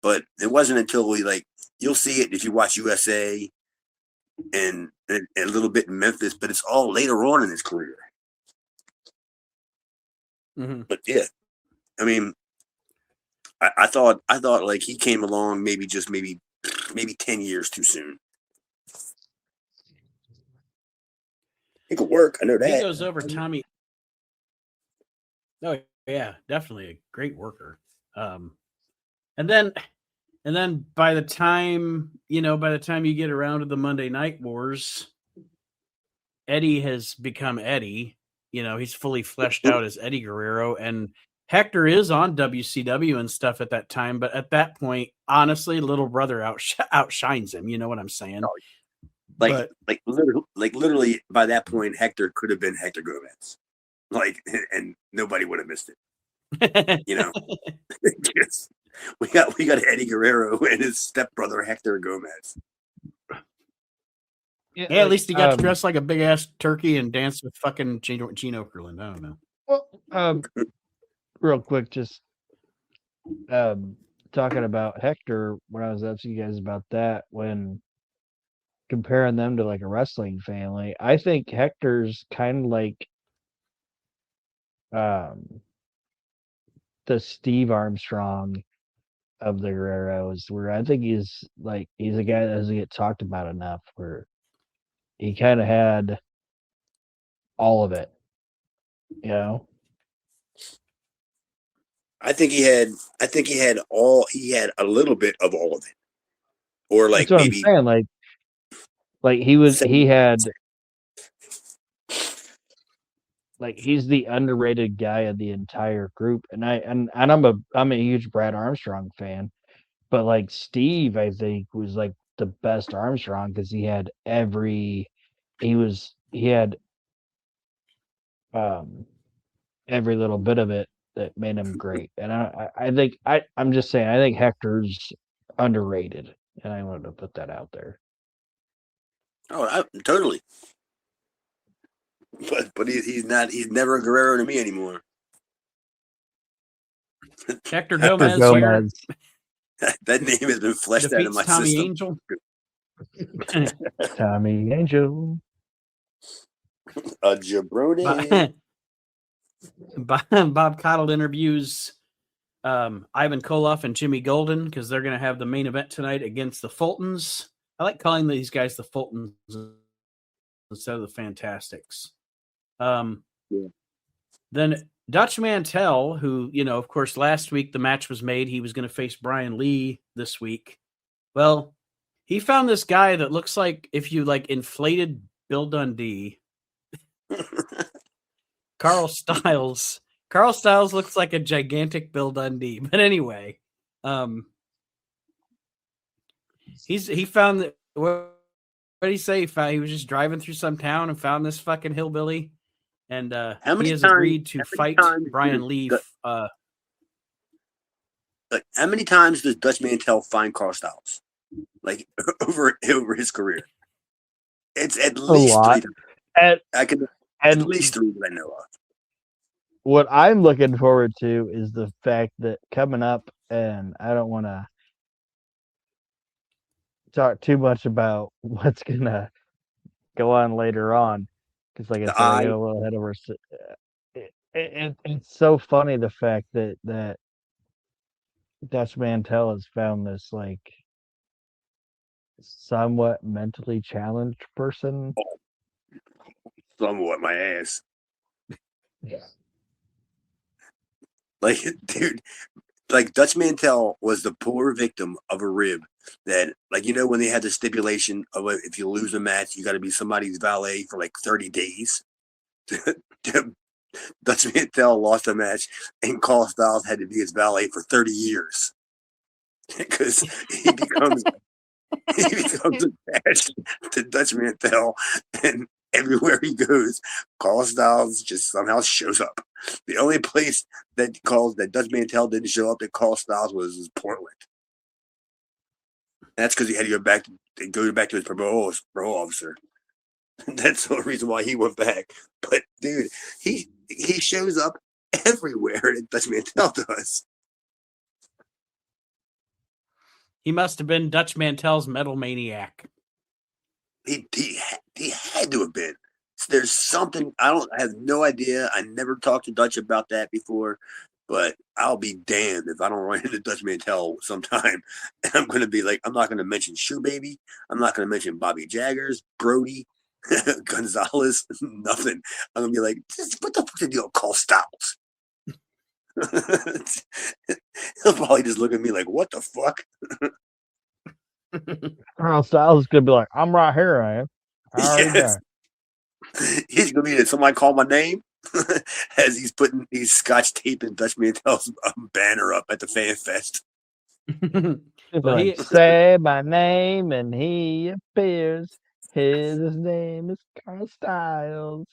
But it wasn't until you'll see it if you watch USA and a little bit in Memphis, but it's all later on in his career. Mm-hmm. But yeah, I mean, I thought like he came along maybe 10 years too soon. It could work. I know that. He goes over Tommy. Oh yeah, definitely a great worker. And then by the time you get around to the Monday Night Wars, Eddie has become Eddie. He's fully fleshed out as Eddie Guerrero, and Hector is on WCW and stuff at that time. But at that point, honestly, little brother outshines him. You know what I'm saying? Literally by that point, Hector could have been Hector Gomez, and nobody would have missed it. Yes. We got Eddie Guerrero and his stepbrother Hector Gomez. Yeah, at least he got dressed like a big ass turkey and danced with fucking Gene Okerlund. I don't know. Well, real quick, just talking about Hector when I was asking you guys about that, when comparing them to like a wrestling family, I think Hector's kind of like the Steve Armstrong of the Guerreros, where I think he's a guy that doesn't get talked about enough, where he kind of had all of it, I think he had a little bit of all of it, or like that's what maybe I'm saying. Like he had, like, he's the underrated guy of the entire group, and I'm a huge Brad Armstrong fan, but like Steve, I think was like the best Armstrong because he had every little bit of it that made him great. And I think I'm just saying, I think Hector's underrated, and I wanted to put that out there. Oh, totally. But he's never a Guerrero to me anymore. Hector Gomez here. That name has been fleshed out in my Tommy system. Angel. Tommy Angel. A jabroni. Bob Cottle interviews Ivan Koloff and Jimmy Golden because they're going to have the main event tonight against the Fultons. I like calling these guys the Fultons instead of the Fantastics. Then Dutch Mantell, who, of course, last week the match was made. He was going to face Brian Lee this week. Well, he found this guy that looks like if you inflated Bill Dundee. Carl Stiles. Carl Stiles looks like a gigantic Bill Dundee. But anyway, he found that. What did he say? He was just driving through some town and found this fucking hillbilly, and he has agreed to fight Brian Lee. How many times does Dutch Mantell find Carl Stiles? Like over his career, it's at least 3 times. At least 3 that I know of. What I'm looking forward to is the fact that coming up, and I don't want to talk too much about what's gonna go on later on, because like I said, I get a little ahead of our. It's so funny the fact that Dutch Mantell has found this like somewhat mentally challenged person. Somewhat my ass. Yeah. Like, dude, like Dutch Mantell was the poor victim of a rib that, like, when they had the stipulation of if you lose a match, you got to be somebody's valet for like 30 days. Dutch Mantell lost a match, and Carl Stiles had to be his valet for 30 years because he becomes attached to Dutch Mantell, and everywhere he goes, Carl Stiles just somehow shows up. The only place that Dutch Mantell didn't show up that Carl Stiles was Portland. That's because he had to go back to his parole officer. That's the reason why he went back. But dude, he shows up everywhere that Dutch Mantell does. He must have been Dutch Mantell's metal maniac. He had to have been. There's something I have no idea. I never talked to Dutch about that before, but I'll be damned if I don't run into Dutch Mantell sometime. And I'm gonna be like, I'm not gonna mention Shoe Baby. I'm not gonna mention Bobby Jaggers, Brody, Gonzalez, nothing. I'm gonna be like, what the fuck did you call Styles? He'll probably just look at me like, what the fuck? Colonel Styles is gonna be like, I'm right here, I am. Yes. He's gonna be somebody call my name as he's putting scotch taping Dutch Mantell's banner up at the fan fest. Like, say my name and he appears. His name is Colonel Styles.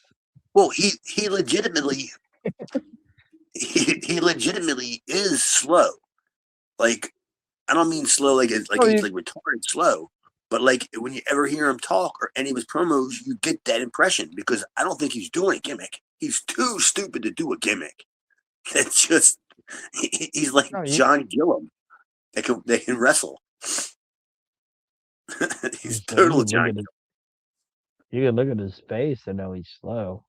Well, he legitimately he legitimately is slow. Like, I don't mean slow like he's like retarded slow, but like when you ever hear him talk or any of his promos, you get that impression because I don't think he's doing a gimmick. He's too stupid to do a gimmick. It's just he's like John Gillum that can wrestle. He's total John Gillum. You can look at his face and know he's slow.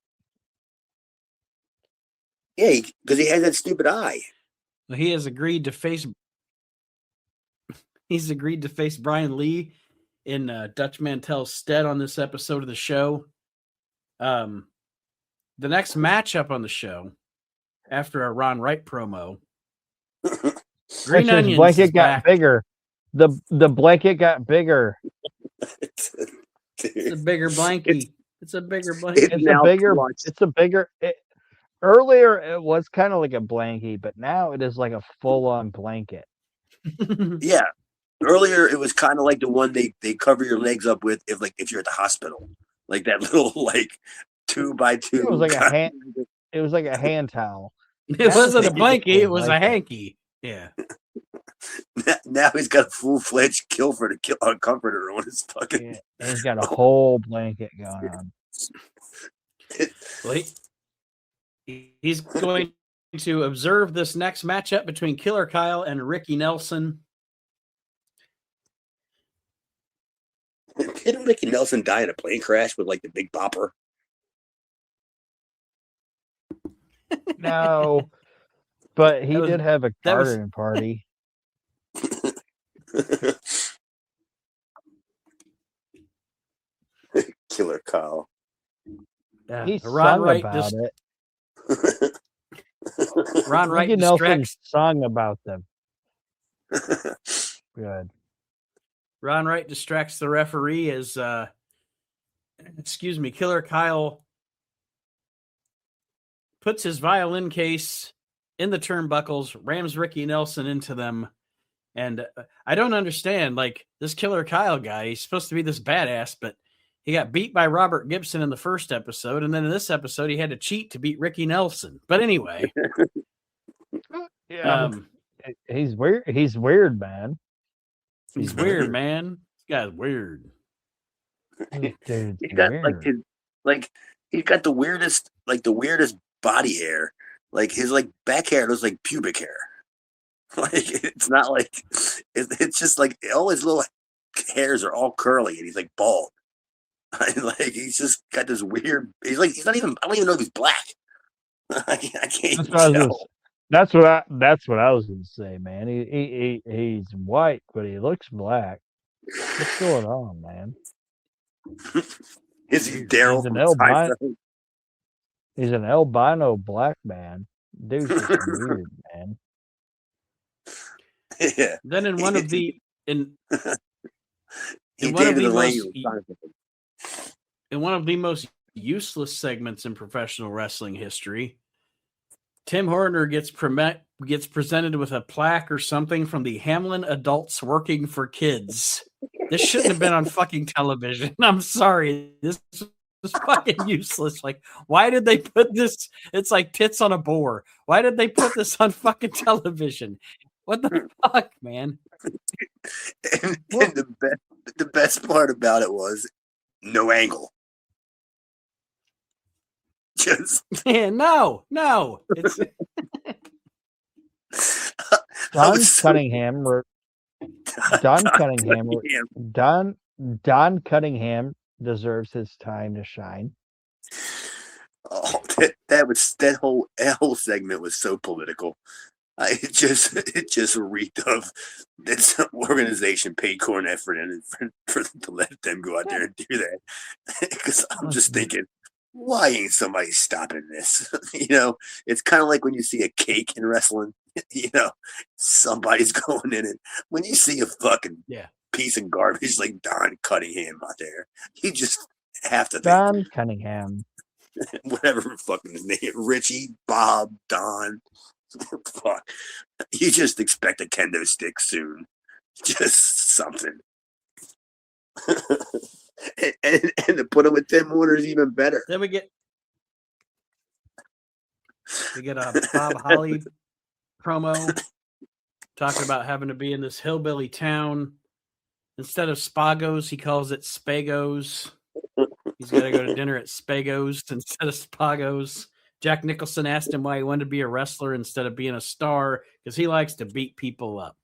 Yeah, because he has that stupid eye. Well, he has agreed to face. He's agreed to face Brian Lee in Dutch Mantell's stead on this episode of the show. The next matchup on the show, after a Ron Wright promo, Green Onions blanket got bigger. The blanket got bigger. It's a bigger blankie. It's a bigger blanket. It's a bigger. Earlier, it was kind of like a blankie, but now it is like a full-on blanket. Yeah. Earlier, it was kind of like the one they cover your legs up with if you're at the hospital, like that little 2x2. It was like a hand. It was like a hand towel. It wasn't a blankie. It was a hanky. Yeah. Now he's got a full-fledged comforter on his fucking. Yeah, he's got a whole blanket going on. Well, he's going to observe this next matchup between Killer Kyle and Ricky Nelson. Didn't Ricky Nelson die in a plane crash with the Big Bopper? No, but he did have a garden party. Killer Kyle. Yeah, he sung about it. Ron Wright Ricky Nelson sung about them. Good. Ron Wright distracts the referee as, Killer Kyle puts his violin case in the turnbuckles, rams Ricky Nelson into them. And I don't understand, this Killer Kyle guy, he's supposed to be this badass, but he got beat by Robert Gibson in the first episode. And then in this episode, he had to cheat to beat Ricky Nelson. But anyway. Yeah. He's weird. He's weird, man. He's weird, man. This guy's weird. Dude, he's got he's got the weirdest body hair. His back hair looks like pubic hair. It's not it's just all his little hairs are all curly and he's bald. He's just got this weird. He's not even. I don't even know if he's black. I can't even tell. That's what I was going to say, man. He's white, but he looks black. What's going on, man? Is he Daryl? He's an albino black man. Dude's just weird, man. Yeah. Then in one of the most useless segments in professional wrestling history, Tim Horner gets presented with a plaque or something from the Hamlin Adults Working for Kids. This shouldn't have been on fucking television. I'm sorry. This was fucking useless. Why did they put this? It's like tits on a boar. Why did they put this on fucking television? What the fuck, man? And the best part about it was no angle. Just Yeah, no. It's Don so- Cunningham. Don Cunningham. Don Cunningham deserves his time to shine. Oh, that whole segment was so political. It just reeked of that some organization paid Cornette for to let them go out there and do that. Because I'm just thinking, why ain't somebody stopping this? It's kind of like when you see a cake in wrestling. Somebody's going in it. When you see a fucking piece of garbage like Don Cunningham out there, you just have to think. Don Cunningham. Whatever fucking his name, Richie, Bob, Don. Fuck. You just expect a kendo stick soon. Just something. and to put him with Tim Warner is even better. Then we get a Bob Holly promo talking about having to be in this hillbilly town. Instead of Spagos, he calls it Spagos. He's got to go to dinner at Spagos instead of Spagos. Jack Nicholson asked him why he wanted to be a wrestler instead of being a star, because he likes to beat people up.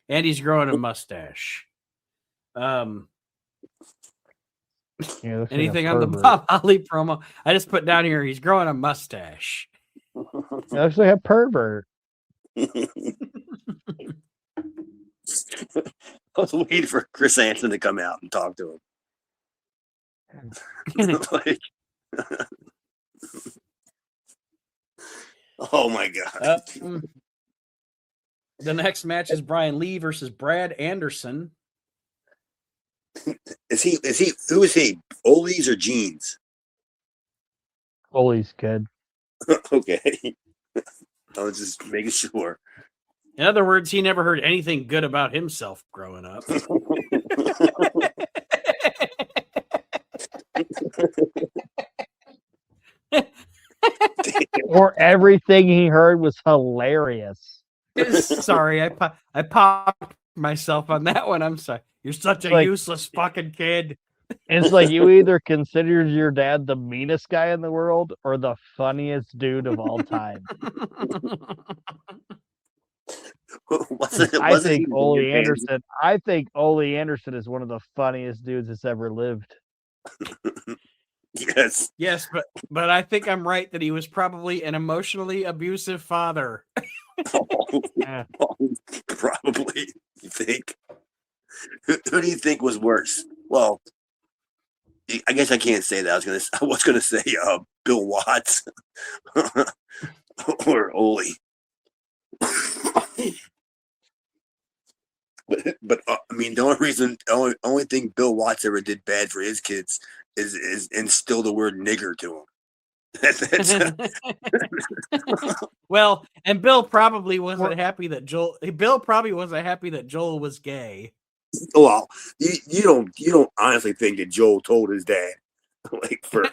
And he's growing a mustache. Anything on the Bob Holly promo? I just put down here, he's growing a mustache. He looks like a pervert. I was waiting for Chris Anson to come out and talk to him. Oh my god. The next match is Brian Lee versus Brad Anderson. Who is he? Ole's or Jeans? Ole's good. Okay. I was just making sure. In other words, he never heard anything good about himself growing up. Or everything he heard was hilarious. Sorry, I popped myself on that one. I'm sorry. You're such a useless fucking kid. It's like you either considered your dad the meanest guy in the world or the funniest dude of all time. I think Ole Anderson is one of the funniest dudes that's ever lived. Yes, but I think I'm right that he was probably an emotionally abusive father. Probably. You think? Who do you think was worse? Well, I guess I can't say that. I was gonna say Bill Watts or Ole. But I mean, the only thing Bill Watts ever did bad for his kids is instill the word nigger to him. Well, and Bill probably wasn't happy that Joel. Bill probably wasn't happy that Joel was gay. Well, you don't honestly think that Joel told his dad?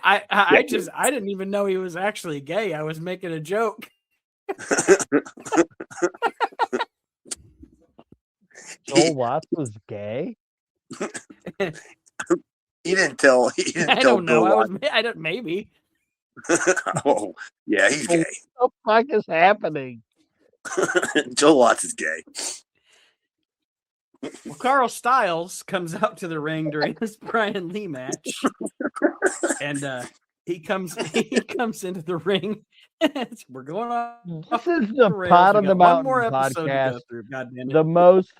I didn't even know he was actually gay. I was making a joke. Joel Watts was gay? He didn't tell. I don't know. I don't. Maybe. Oh yeah, he's gay. What the fuck is happening? Joel Watts is gay. Well, Carl Stiles comes out to the ring during this Brian Lee match, and he comes into the ring. We're going on. This is the Pot on the Mountain podcast, the most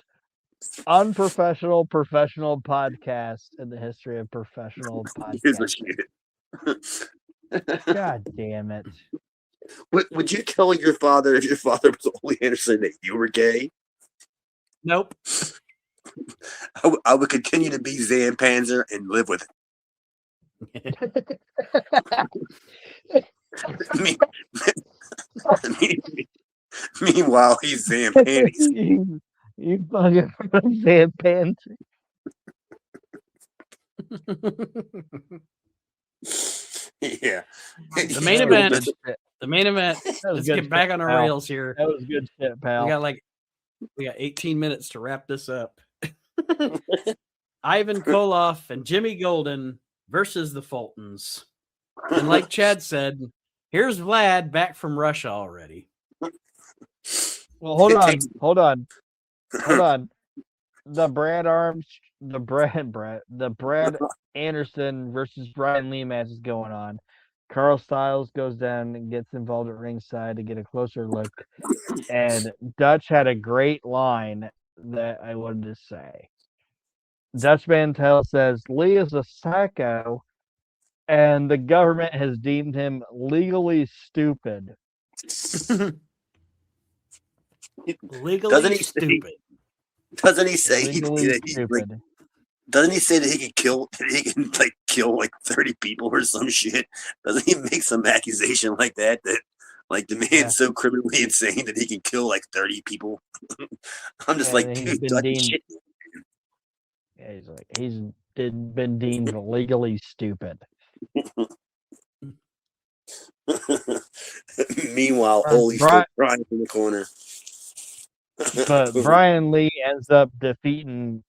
unprofessional professional podcast in the history of professional podcasts. God damn it! Would you tell your father, if your father was Ole Anderson, that you were gay? Nope. I would continue to be Zan Panzer and live with it. Meanwhile, he's Zan Panties. You fucking Zan Panzer. Yeah. The main event. Let's get back on our rails here. That was good shit, pal. We got 18 minutes to wrap this up. Ivan Koloff and Jimmy Golden versus the Fultons. And like Chad said, here's Vlad back from Russia already. Well, hold on. The Brad Anderson versus Brian Lee match is going on. Carl Styles goes down and gets involved at ringside to get a closer look. And Dutch had a great line that I wanted to say. Dutch Mantell says Lee is a psycho, and the government has deemed him legally stupid. Legally stupid. Doesn't he say Legally stupid. doesn't he say that he can kill like 30 people or some shit? Doesn't he make some accusation like that like the man's so criminally insane that he can kill like 30 people? I'm just like, dude, shit. Yeah, he's been deemed legally stupid. Meanwhile, Ole's still crying in the corner. But Brian Lee ends up defeating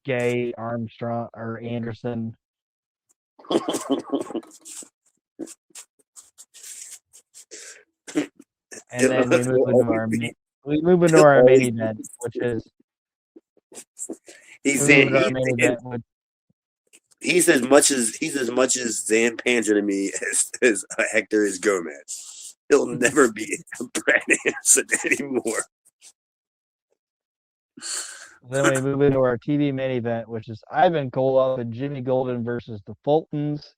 Gay Armstrong or Anderson. And then we move into our main event, which is he's as much as Zan Panzer to me as Hector is Gomez. He'll never be Brad Anderson anymore. Then we move into our TV main event, which is Ivan Koloff and Jimmy Golden versus the Fultons.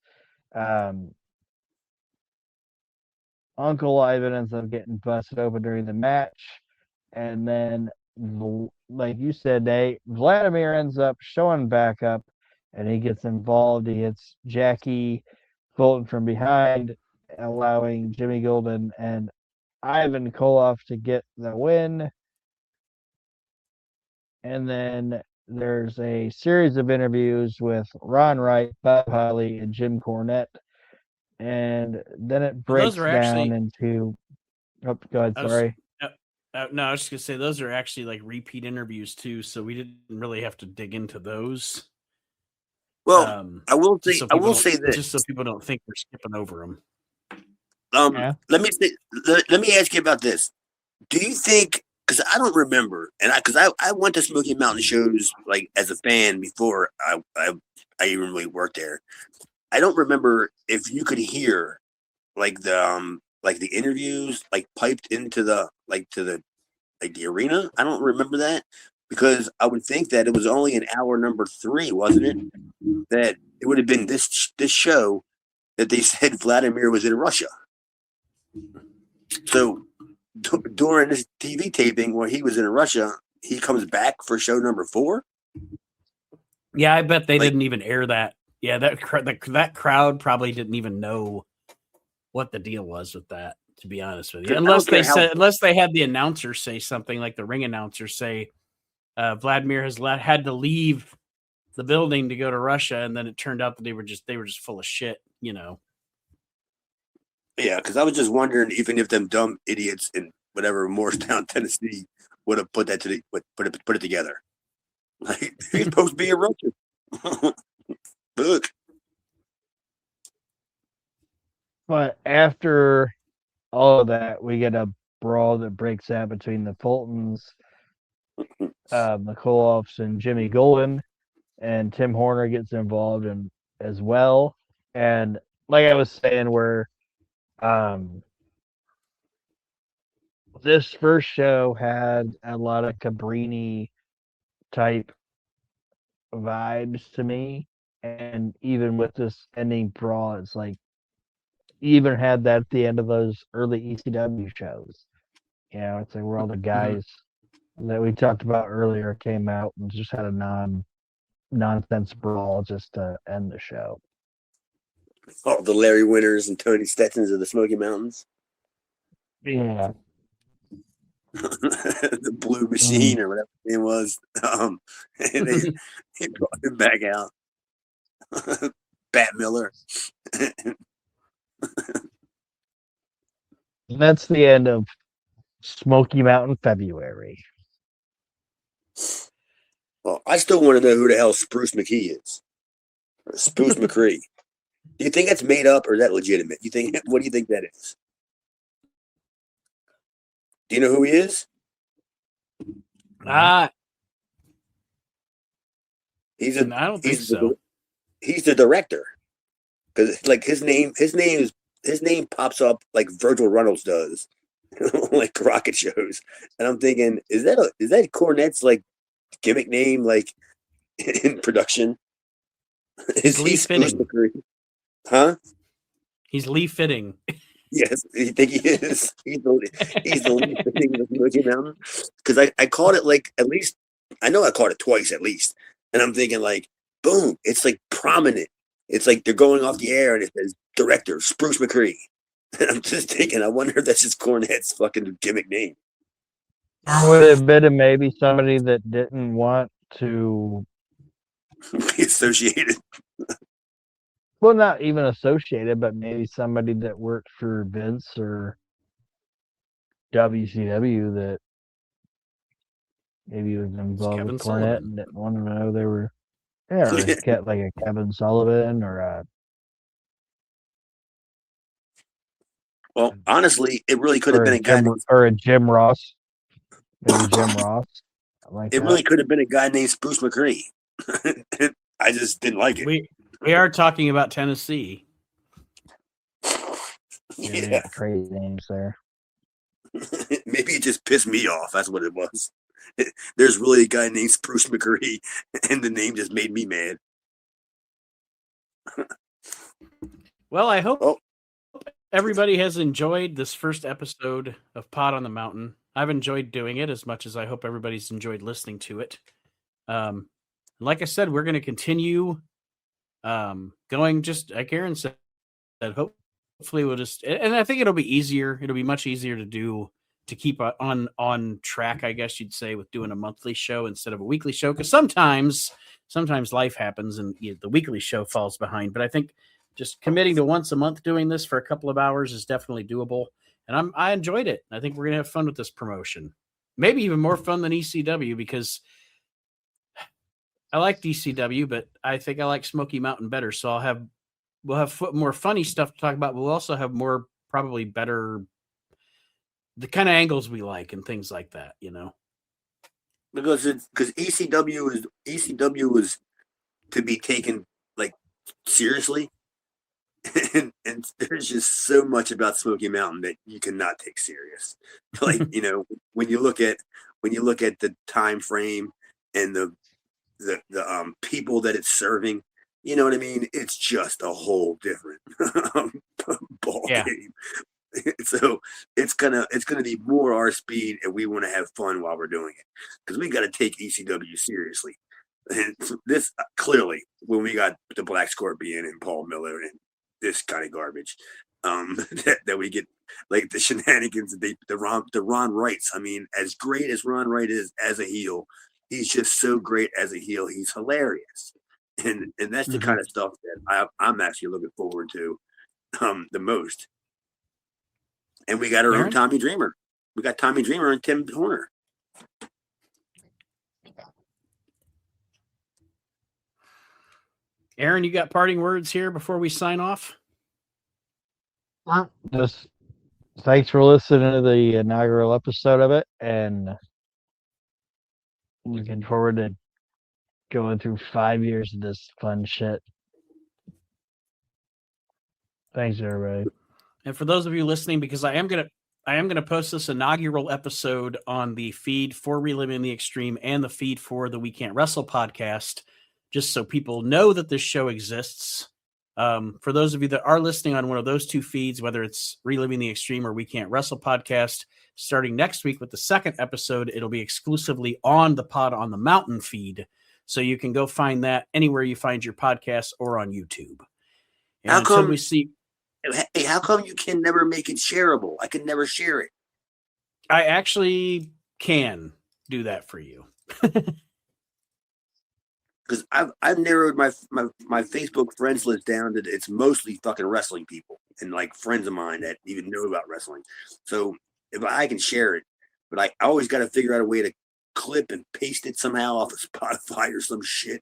Uncle Ivan ends up getting busted open during the match. And then, like you said, Nate, Vladimir ends up showing back up, and he gets involved. He hits Jackie Fulton from behind, allowing Jimmy Golden and Ivan Koloff to get the win. And then there's a series of interviews with Ron Wright, Bob Holly, and Jim Cornette. And then it breaks down into... Oh, go ahead, sorry. No, I was just going to say, those are actually like repeat interviews too, so we didn't really have to dig into those. Well, I will say this. Just so people don't think we're skipping over them. Let me ask you about this. Do you think, because I don't remember, and I went to Smoky Mountain shows like as a fan before I even really worked there. I don't remember if you could hear like the interviews like piped into the arena. I don't remember that, because I would think that it was only in hour number 3, wasn't it? That it would have been this show that they said Vladimir was in Russia. So during this TV taping where he was in Russia, he comes back for show number 4. Yeah, I bet they didn't even air that. Yeah, that crowd probably didn't even know what the deal was with that, to be honest with you. Unless they had the announcer say something, like the ring announcer say, Vladimir has had to leave the building to go to Russia, and then it turned out that they were just full of shit, you know. Yeah, because I was just wondering, even if them dumb idiots in whatever Morristown, Tennessee, would have put it together. Like, he's supposed to be a Russian. Look. But after all of that, we get a brawl that breaks out between the Fultons, the Koloffs, and Jimmy Golden, and Tim Horner gets involved as well. And like I was saying, where this first show had a lot of Cabrini type vibes to me, and even with this ending brawl, it's like you even had that at the end of those early ECW shows. You know, it's like where all the guys that we talked about earlier came out and just had a nonsense brawl just to end the show. Oh, the Larry Winters and Tony Stetsons of the Smoky Mountains. Yeah. The Blue Machine or whatever it was. And they brought him back out. Bat Miller. That's the end of Smoky Mountain February. Well, I still want to know who the hell Spruce McKee is. Or Spruce McCree. Do you think that's made up or is that legitimate? What do you think that is? Do you know who he is? I don't think so. He's the director. Because like his name pops up like Virgil Runnels does, like rocket shows. And I'm thinking, is that Cornette's like gimmick name like in production? He's Lee Fitting. Huh? He's Lee Fitting. Yes, you think he is? He's the Lee Fitting of Smoky Mountain. Because I caught it like at least I know I caught it twice at least, and I'm thinking like, boom, it's like prominent. It's like they're going off the air and it says director Spruce McCree. And I'm just thinking, I wonder if that's just Cornette's fucking gimmick name. Or would it have been maybe somebody that didn't want to be associated? Well, not even associated, but maybe somebody that worked for Vince or WCW that maybe was involved with Cornette and didn't want to know they were. Yeah, or like a Kevin Sullivan or a. Well, honestly, it really could have been a guy or a Jim Ross. Maybe Jim Ross. It really could have been a guy named Spruce McCree. I just didn't like it. We are talking about Tennessee. Yeah, crazy names there. Maybe it just pissed me off. That's what it was. There's really a guy named Spruce McCree, and the name just made me mad. Well, I hope everybody has enjoyed this first episode of Pod on the Mountain. I've enjoyed doing it as much as I hope everybody's enjoyed listening to it. Like I said, we're going to continue going just like Aaron said, hopefully we'll just, and I think it'll be easier. It'll be much easier to keep on track, I guess you'd say, with doing a monthly show instead of a weekly show. Cause sometimes life happens and the weekly show falls behind, but I think just committing to once a month doing this for a couple of hours is definitely doable. And I enjoyed it. I think we're going to have fun with this promotion, maybe even more fun than ECW because I like DCW, but I think I like Smoky Mountain better. So we'll have more funny stuff to talk about. But we'll also have more, probably better, the kind of angles we like and things like that, Because ECW is to be taken like seriously, and there's just so much about Smoky Mountain that you cannot take serious. Like when you look at the time frame and the people that it's serving, you know what I mean? It's just a whole different ball game. So it's gonna be more our speed, and we want to have fun while we're doing it because we got to take ECW seriously. And this clearly, when we got the Black Scorpion and Paul Miller and this kind of garbage, that we get like the shenanigans, the Ron Wrights. I mean, as great as Ron Wright is as a heel, he's just so great as a heel. He's hilarious, and that's the kind of stuff that I'm actually looking forward to the most. And we got our own Tommy Dreamer. We got Tommy Dreamer and Tim Horner. Aaron, you got parting words here before we sign off? Just thanks for listening to the inaugural episode of it, and looking forward to going through 5 years of this fun shit. Thanks, everybody. And for those of you listening, because I am gonna post this inaugural episode on the feed for Reliving the Extreme and the feed for the We Can't Wrestle podcast, just so people know that this show exists. For those of you that are listening on one of those two feeds, whether it's Reliving the Extreme or We Can't Wrestle podcast, starting next week with the second episode, it'll be exclusively on the Pod on the Mountain feed. So you can go find that anywhere you find your podcasts or on YouTube. And how come we see? Hey, how come you can never make it shareable? I can never share it. I actually can do that for you. Because I've narrowed my Facebook friends list down to it's mostly fucking wrestling people and like friends of mine that even know about wrestling. So if I can share it, but I always got to figure out a way to clip and paste it somehow off of Spotify or some shit.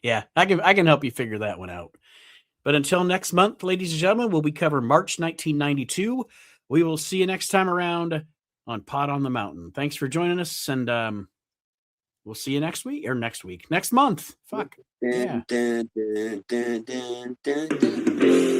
Yeah, I can help you figure that one out. But until next month, ladies and gentlemen, we'll be covering March 1992. We will see you next time around on Pod on the Mountain. Thanks for joining us, and we'll see you next month. Fuck. Yeah. Dun, dun, dun, dun, dun, dun, dun.